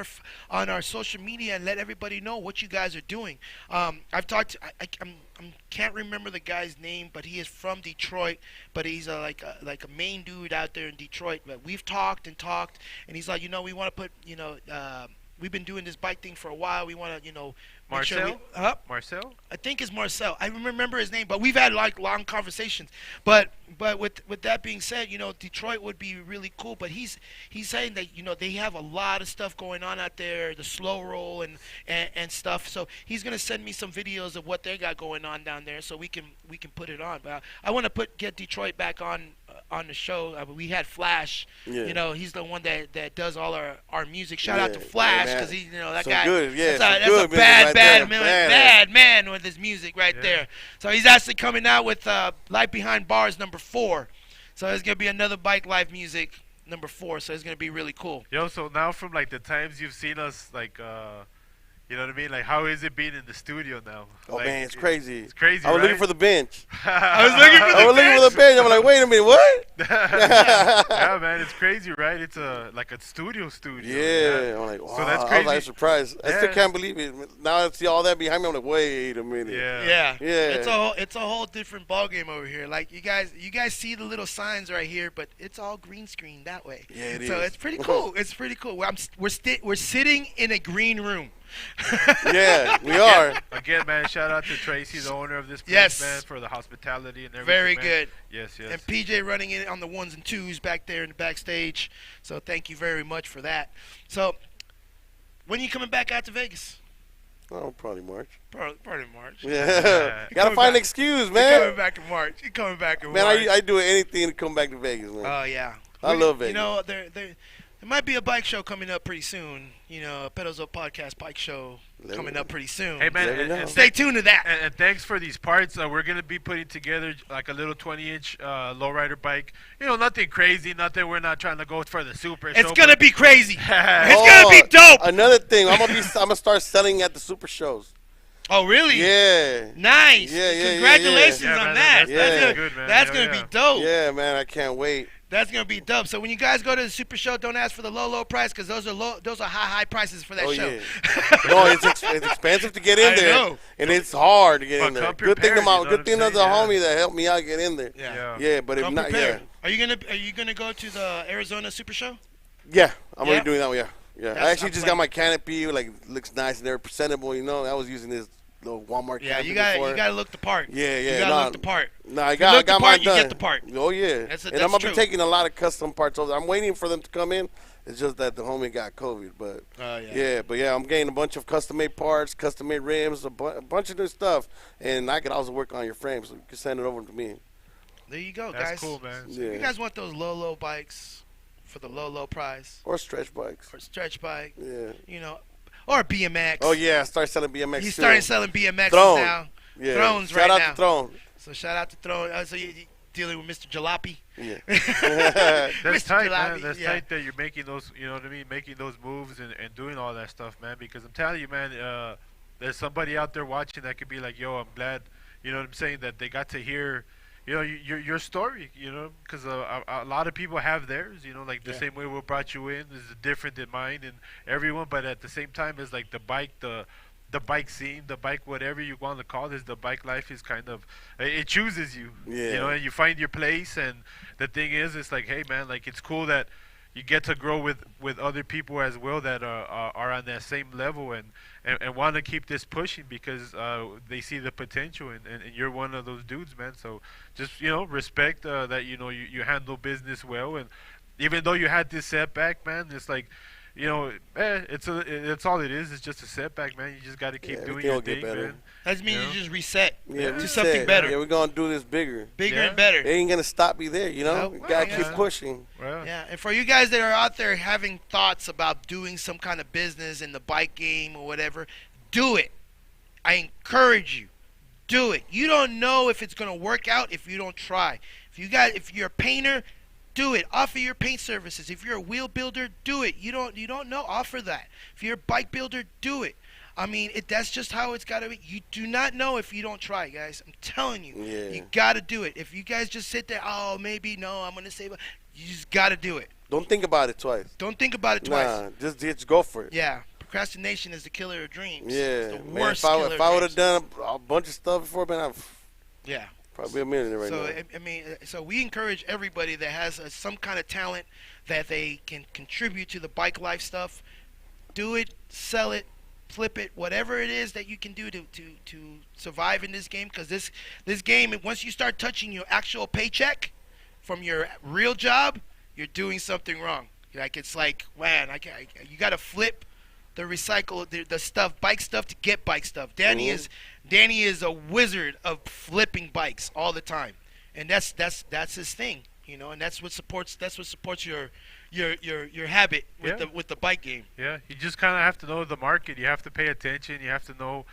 our social media and let everybody know what you guys are doing. I've talked to, I can't remember the guy's name, but he is from Detroit, but he's like a main dude out there in Detroit. But we've talked, and he's like, we want to put, we've been doing this bike thing for a while. We want to, Marcel? Marcel? I think it's Marcel. I remember his name, but we've had long conversations. But with that being said, Detroit would be really cool. But he's saying that they have a lot of stuff going on out there, the slow roll and stuff. So he's gonna send me some videos of what they got going on down there, so we can put it on. But I want to get Detroit back on the show. We had Flash. He's the one that does all our music. Shout out to Flash because he's that some guy. Good, yeah, that's a bad man with his music right there. So he's actually coming out with Light Behind Bars #4. So it's gonna be another bike life music #4. So it's gonna be really cool. Yo, so now from like the times you've seen us You know what I mean? Like, how is it being in the studio now? Oh like, man, it's crazy. It's crazy. I was looking right? for the bench. I was looking for the bench. I'm like, wait a minute, what? Yeah, man, it's crazy, right? It's like a studio. Yeah, I'm like, wow. So that's I crazy. was like surprised. I still can't believe it. Now I see all that behind me. I'm like, wait a minute. Yeah. It's a whole different ball game over here. Like you guys see the little signs right here, but it's all green screen that way. Yeah, it is. So it's pretty cool. It's pretty cool. We're sitting in a green room. Yeah, we are. Again, man, shout out to Tracy, the owner of this place, Yes. man, for the hospitality and everything. Very man. good. Yes. And PJ running it on the ones and twos back there in the backstage. So thank you very much for that. So when are you coming back out to Vegas? Oh, probably March. Probably March. Yeah. Gotta find an excuse, You're man. coming back in March. You're coming back in Man, March. I do anything to come back to Vegas, man. Oh, yeah. I love Vegas. You know, there might be a bike show coming up pretty soon. You know, a Pedals Up Podcast bike show coming up pretty soon. Hey, man, and stay tuned to that. And thanks for these parts. We're going to be putting together like a little 20-inch lowrider bike. You know, nothing crazy, nothing. We're not trying to go for the super show. It's going to be crazy. It's Oh, going to be dope. Another thing, I'm gonna start selling at the super shows. Oh, really? Yeah. Nice. Yeah. Congratulations Yeah, on man, that. that's good, man. That's Yeah, going to yeah. be dope. Yeah, man, I can't wait. That's gonna be dope. So when you guys go to the super show, don't ask for the low price because those are high prices for that show. Yeah. No, it's expensive to get in there, know. and it's hard to get But in there. come Good thing prepared, to you know good what thing I'm to the saying? homie that helped me out get in there. Yeah. But if Come not, prepared. Are you gonna go to the Arizona Super Show? yeah, I'm Yeah? already doing that one. Yeah. I actually I'm just like- got my canopy, like looks nice and they're presentable. You know, I was using this little Walmart. Yeah, canopy you before. gotta look the part. Yeah. You gotta look the part. No, I look got the mine part, you done. get the part. Oh yeah, That's and that's I'm gonna true. be taking a lot of custom parts over. I'm waiting for them to come in. It's just that the homie got COVID, but I'm getting a bunch of custom made parts, custom made rims, a bunch of new stuff, and I could also work on your frame, so you can send it over to me. There you go, That's guys. cool, man. So if you guys want those low bikes for the low price, Or stretch bikes. or stretch bike, Yeah. you know, or BMX. Oh yeah, I started selling BMX. He's too. starting selling BMXs Throne. now. Yeah. Thrones Shout right out now. to Throne. So shout out to Throne. So you dealing with Mr. Jalopy. Yeah. That's Mr. tight, Jalopy, man. That's yeah. tight that you're making those, you know what I mean, making those moves and doing all that stuff, man. Because I'm telling you, man, there's somebody out there watching that could be like, yo, I'm glad, you know what I'm saying, that they got to hear, you know, your story, you know, because a lot of people have theirs, you know, like the same way we brought you in is different than mine and everyone, but at the same time, it's like the bike bike scene, the bike, whatever you want to call this, the bike life is kind of, it chooses you, Yeah. you know, and you find your place. And the thing is, it's like, hey, man, like it's cool that you get to grow with other people as well that are on that same level and want to keep this pushing because they see the potential and you're one of those dudes, man. So just, you know, respect that, you know, you handle business well. And even though you had this setback, man, it's like, you know, it's all it is. It's just a setback, man. You just got to keep doing everything will your get thing, better. man. That means Yeah. you just reset Yeah, to we something said, better. Yeah, we're gonna do this bigger. Bigger Yeah. and better. It ain't gonna stop me there, you know. No, We gotta yeah. keep pushing. Well, Yeah, and for you guys that are out there having thoughts about doing some kind of business in the bike game or whatever, do it. I encourage you. Do it. You don't know if it's going to work out if you don't try. If you're a painter, do it. Offer your paint services. If you're a wheel builder, do it. You don't know, offer that. If you're a bike builder, do it. I mean, that's just how it's got to be. You do not know if you don't try, guys. I'm telling you. Yeah. You got to do it. If you guys just sit there, oh, maybe, no, I'm going to save it. You just got to do it. Don't think about it twice. Don't think about it twice. Nah, just go for it. Yeah. Procrastination is the killer of dreams. Yeah, It's the man. worst If killer I of would have dreams. done a bunch of stuff before, man, I'd Yeah. probably a millionaire right So now. I mean, so we encourage everybody that has some kind of talent that they can contribute to the bike life stuff. Do it, sell it, flip it, whatever it is that you can do to survive in this game. Because this game, once you start touching your actual paycheck from your real job, you're doing something wrong. Like it's like, man, you got to flip the recycle the stuff, bike stuff to get bike stuff. Danny is a wizard of flipping bikes all the time, and that's his thing, you know, and that's what supports your habit with the bike game. Yeah, you just kind of have to know the market. You have to pay attention. You have to know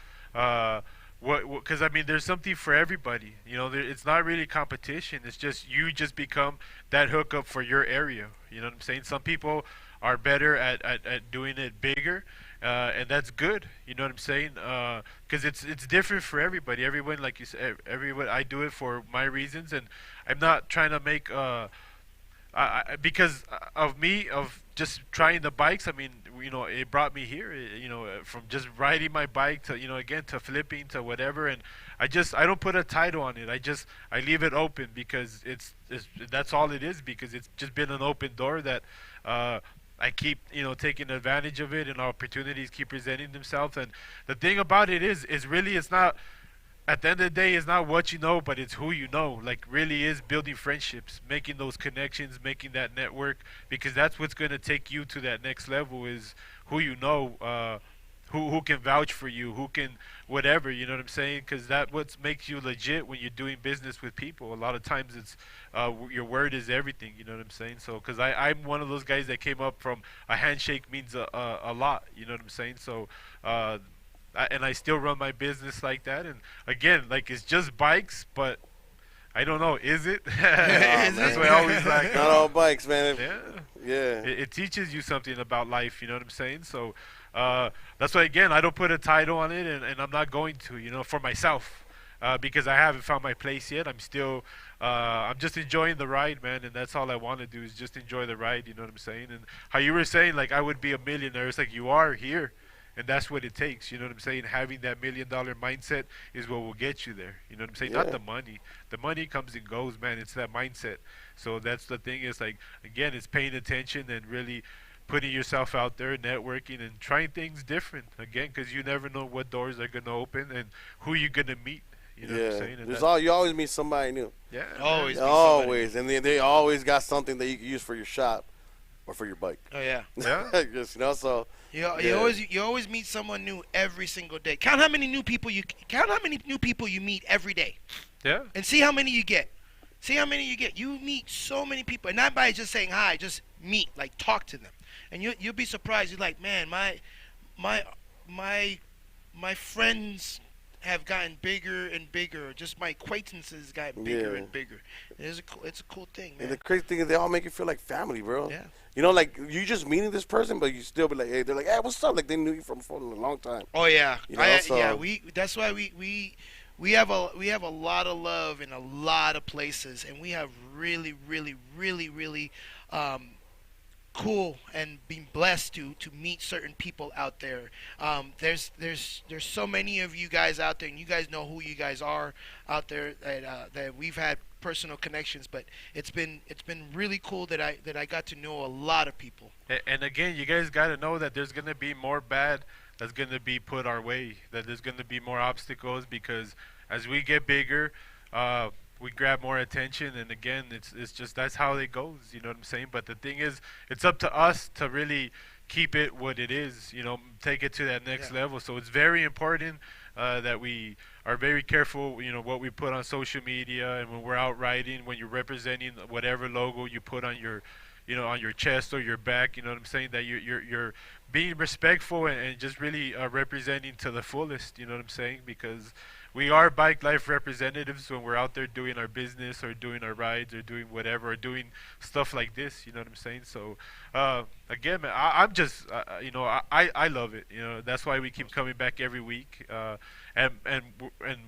because I mean, there's something for everybody. You know, it's not really competition. It's just you just become that hookup for your area. You know what I'm saying? Some people are better at doing it bigger, and that's good. You know what I'm saying? Because it's different for everybody. Everyone, like you said, everyone. I do it for my reasons, and I'm not trying to make because of me of just trying the bikes. I mean, it brought me here. From just riding my bike to again to flipping to whatever, and I don't put a title on it. I leave it open because it's that's all it is, because it's just been an open door that I keep taking advantage of it, and opportunities keep presenting themselves. And the thing about it is really it's not. At the end of the day, it's not what you know, but it's who you know. Like, really is building friendships, making those connections, making that network, because that's what's going to take you to that next level, is who you know, who can vouch for you, who can whatever, you know what I'm saying? Because that what makes you legit when you're doing business with people. A lot of times it's your word is everything, you know what I'm saying? So, because I'm one of those guys that came up from a handshake means a lot, you know what I'm saying? So, and I still run my business like that. And again, like, it's just bikes, but I don't know, is it? That's why I always like. Not all bikes, man. Yeah. It teaches you something about life, you know what I'm saying? So that's why, again, I don't put a title on it, and I'm not going to, for myself, because I haven't found my place yet. I'm still, I'm just enjoying the ride, man, and that's all I want to do is just enjoy the ride, you know what I'm saying? And how you were saying, like, I would be a millionaire, it's like you are here. And that's what it takes, you know what I'm saying? Having that $1 million mindset is what will get you there. You know what I'm saying? Not the money. The money comes and goes, man. It's that mindset. So that's the thing is, like, again, it's paying attention and really putting yourself out there, networking, and trying things different. Again, because you never know what doors are going to open and who you're going to meet. You know what I'm saying? And you always meet somebody new. Yeah. Always. And they always got something that you can use for your shop or for your bike. Oh, yeah. Yeah. Just, so... You always meet someone new every single day. Count how many new people you meet every day. Yeah. And see how many you get. You meet so many people, and not by just saying hi, just meet, like, talk to them. And you'll be surprised. You're like, man, my friends have gotten bigger and bigger. Just my acquaintances got bigger and bigger. It's a cool thing, man. And the crazy thing is they all make you feel like family, bro. Yeah. Like, you just meeting this person, but you still be like, hey, they're like, hey, what's up? Like, they knew you from for a long time. Oh, yeah. So, That's why we have a lot of love in a lot of places, and we have really, really, really, really cool and being blessed to meet certain people out there. There's so many of you guys out there, and you guys know who you guys are out there that we've had personal connections, but it's been really cool that I got to know a lot of people. And again, you guys got to know that there's going to be more bad that's going to be put our way, that there's going to be more obstacles, because as we get bigger, we grab more attention, and again, it's just that's how it goes, you know what I'm saying? But the thing is, it's up to us to really keep it what it is, take it to that next level. So it's very important that we are very careful, what we put on social media, and when we're out riding, when you're representing whatever logo you put on your, on your chest or your back, you know what I'm saying, that you're being respectful and just really representing to the fullest, you know what I'm saying, because we are bike life representatives when we're out there doing our business or doing our rides or doing whatever or doing stuff like this, you know what I'm saying? So again, man, I'm just I love it, that's why we keep coming back every week, and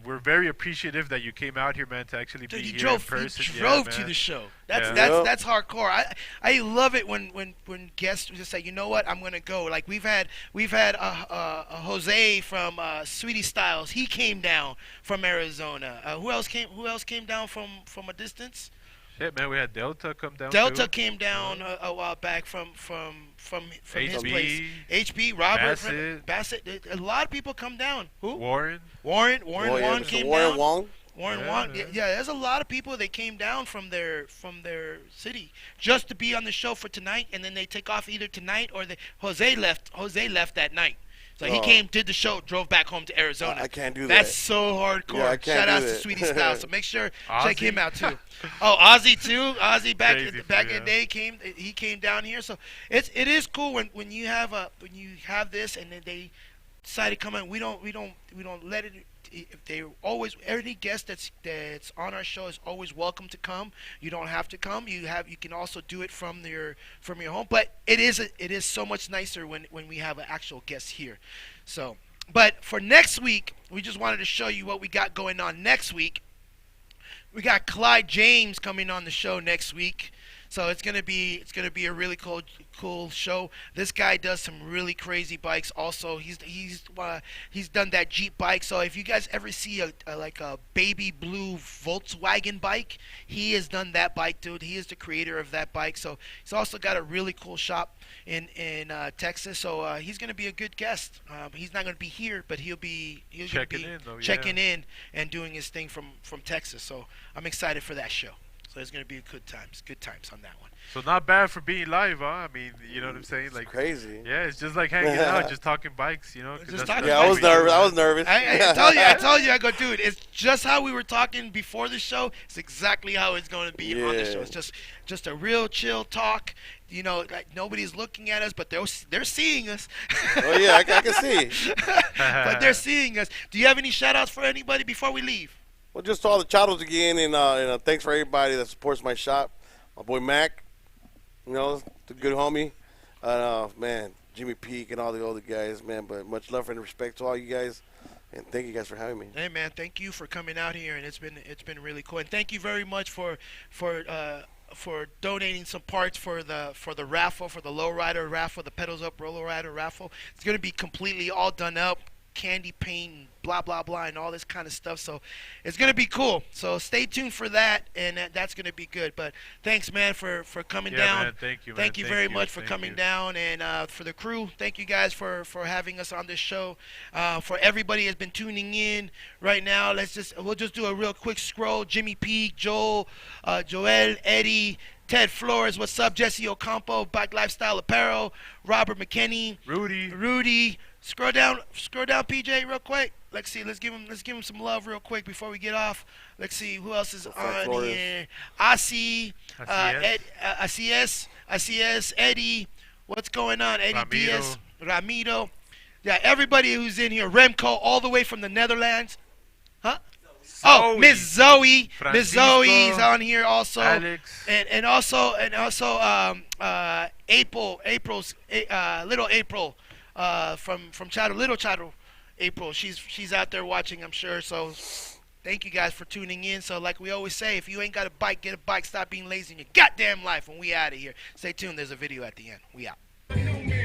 we're very appreciative that you came out here, man, to actually be here in person. You drove to the show. That's hardcore. I love it when guests just say, you know what, I'm gonna go. Like we've had a Jose from Sweetie Styles. He came down from Arizona. Who else came down from a distance? Shit, man, we had Delta come down. Delta came down a while back from his place. HB, Robert, Bassett. A lot of people come down. Who? Warren Wong came down. Wong. Warren Wong. Yeah, there's a lot of people that came down from their city just to be on the show for tonight, and then they take off either tonight or Jose left that night. So he came, did the show, drove back home to Arizona. I can't do that. That's so hardcore. Yeah, I can't Shout out do to that. Sweetie Styles. So make sure check Ozzy. him out too. Oh, Ozzy too. Ozzy back in the day he came down here. So it is cool when you have this and then they decide to come in. We don't let it if they always, any guest that's on our show is always welcome to come. You don't have to come. You can also do it from your home. But it is so much nicer when we have an actual guest here. So, but for next week, we just wanted to show you what we got going on next week. We got Clyde James coming on the show next week. So it's gonna be a really cool show. This guy does some really crazy bikes. Also, he's done that Jeep bike. So if you guys ever see a baby blue Volkswagen bike, he has done that bike, dude. He is the creator of that bike. So he's also got a really cool shop in Texas. So he's gonna be a good guest. He's not gonna be here, but he'll be checking in and doing his thing from Texas. So I'm excited for that show. So it's gonna be good times on that one. So not bad for being live, huh? I mean, you know what I'm saying? Like crazy. Yeah, it's just like hanging out, just talking bikes, you know. I was nervous. I told you, I go, dude. It's just how we were talking before the show. It's exactly how it's going to be on the show. It's just a real chill talk. You know, like nobody's looking at us, but they're seeing us. Oh yeah, I can see. But they're seeing us. Do you have any shout outs for anybody before we leave? Well, just to all the chatos again, and thanks for everybody that supports my shop. My boy Mac, you know, the good homie. Man, Jimmy Peak and all the other guys, man. But much love and respect to all you guys, and thank you guys for having me. Hey, man, thank you for coming out here, and it's been really cool. And thank you very much for donating some parts for the raffle, for the Lowrider raffle, the Pedals Up Lowrider raffle. It's gonna be completely all done up. Candy paint, blah blah blah, and all this kind of stuff. So it's gonna be cool. So stay tuned for that, and that's gonna be good. But thanks, man, for coming down. Man, thank you. Man. Thank you very much for coming down, and for the crew, thank you guys for having us on this show. For everybody that's been tuning in right now, we'll just do a real quick scroll. Jimmy Peak, Joel, Eddie. Ted Flores, what's up? Jesse Ocampo, Bike Lifestyle Apparel, Robert McKinney, Rudy. Scroll down, PJ, real quick. Let's see. Let's give him some love real quick before we get off. Let's see who else is on here. Asi, Eddie. What's going on? Eddie Diaz, Ramiro. Yeah, everybody who's in here. Remco, all the way from the Netherlands. Huh? Oh, Miss Zoe. Miss Zoe's on here also. Alex. And also April's little April from Chatter, little Chatter April. She's out there watching, I'm sure. So thank you guys for tuning in. So like we always say, if you ain't got a bike, get a bike. Stop being lazy in your goddamn life. When we out of here, stay tuned. There's a video at the end. We out.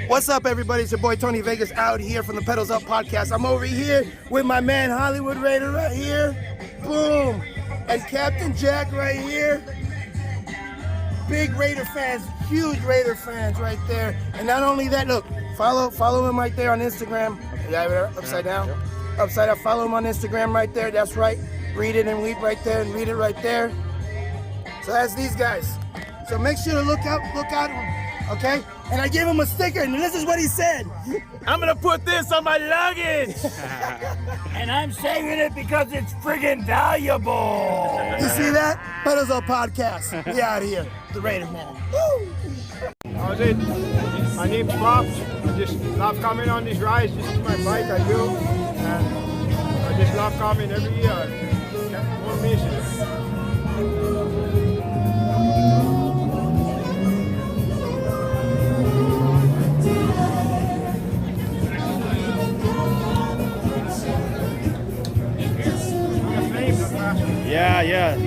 What's up, everybody? It's your boy Tony Vegas out here from the Pedals Up podcast. I'm over here with my man Hollywood Raider right here. Boom. And Captain Jack right here. Big Raider fans, huge Raider fans right there. And not only that, look, follow him right there on Instagram. Yeah, upside down. Upside down. Follow him on Instagram right there. That's right. Read it and weep right there and read it right there. So that's these guys. So make sure to look out, okay? And I gave him a sticker, and this is what he said. I'm gonna put this on my luggage. And I'm saving it because it's friggin' valuable. You see that? Pedals Up podcast. We out here. The Raider man. Woo! How's it? My name's Pops. I just love coming on these rides. This is my bike, I do. And I just love coming every year. I won't miss it. Yeah.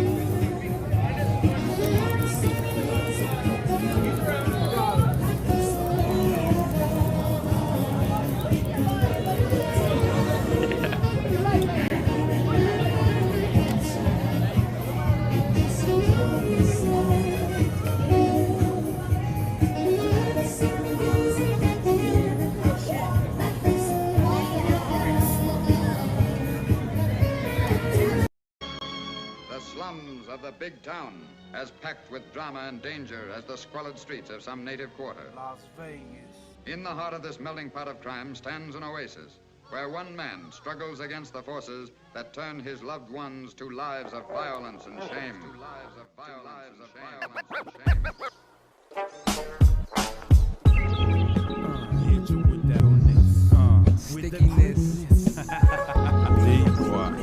Of the big town, as packed with drama and danger as the squalid streets of some native quarter. Las Vegas. In the heart of this melting pot of crime stands an oasis, where one man struggles against the forces that turn his loved ones to lives of violence and shame. Hit you with that on this. Stickiness. There you go.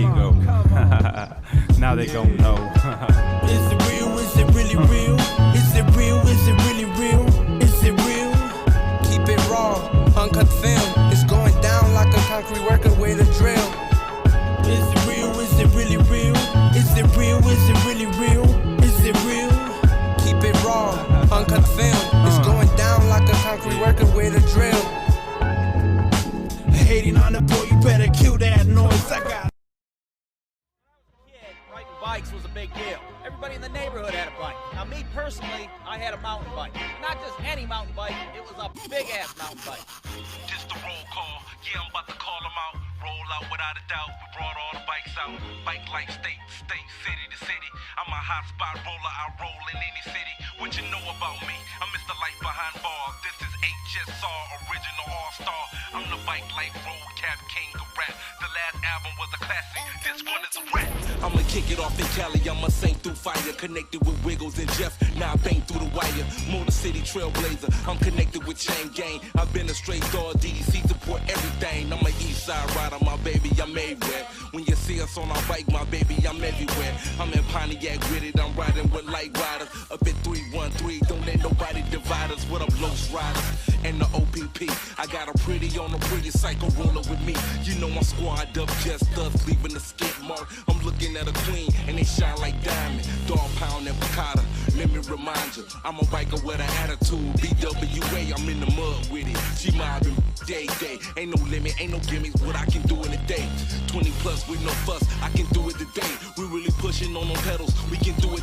you go. Now they gon' know. Is it real? Is it really real? Is it real? Is it really real? Is it real? Keep it raw, uncut film. It's going down like a concrete worker with a drill. Is it real? Is it really real? Is it real? Is it really real? Is it real? Keep it raw, uncut film. It's going down like a concrete worker with a drill. Hating on the boy, you better kill that noise. I got. Riding bikes was a big deal. Everybody in the neighborhood had a bike. Now, me personally, I had a mountain bike. Not just any mountain bike, it was a big-ass mountain bike. Just a roll call, yeah, I'm about to call them out. Roll out without a doubt, we brought all the bikes out. Bike life, state, city to city. I'm a hot spot roller, I roll in any city. What you know about me? I'm Mr. Life Behind Bars. This is HSR, original all-star. I'm the bike life road cap king of rap. The last album was a classic, this one is a rap. I'ma kick it off in Cali, I'ma sing through fire. Connected with Wiggles and Jeff, now I bang through the wire. Motor City Trailblazer, I'm connected with Chain Gang. I've been a straight dog, DDC support everything. I'm a east side rider, my baby, I'm everywhere. When you see us on our bike, my baby, I'm everywhere. I'm in Pontiac with it, I'm riding with light riders. Up at 313, don't let nobody divide us. What up, Los Riders and the OPP? I got a pretty on a pretty psycho roller with me. You know my squad up, just us, leaving the skid mark. I'm looking at a queen, and they shine like diamond. Dog pound and piccata, let me remind you, I'm a biker with an attitude. BWA, I'm in the mud with it. She mobbing day. Ain't no limit, ain't no gimmicks, what I can do in a day. 20 plus with no fuss, I can do it today. We really pushing on them pedals, we can do it today.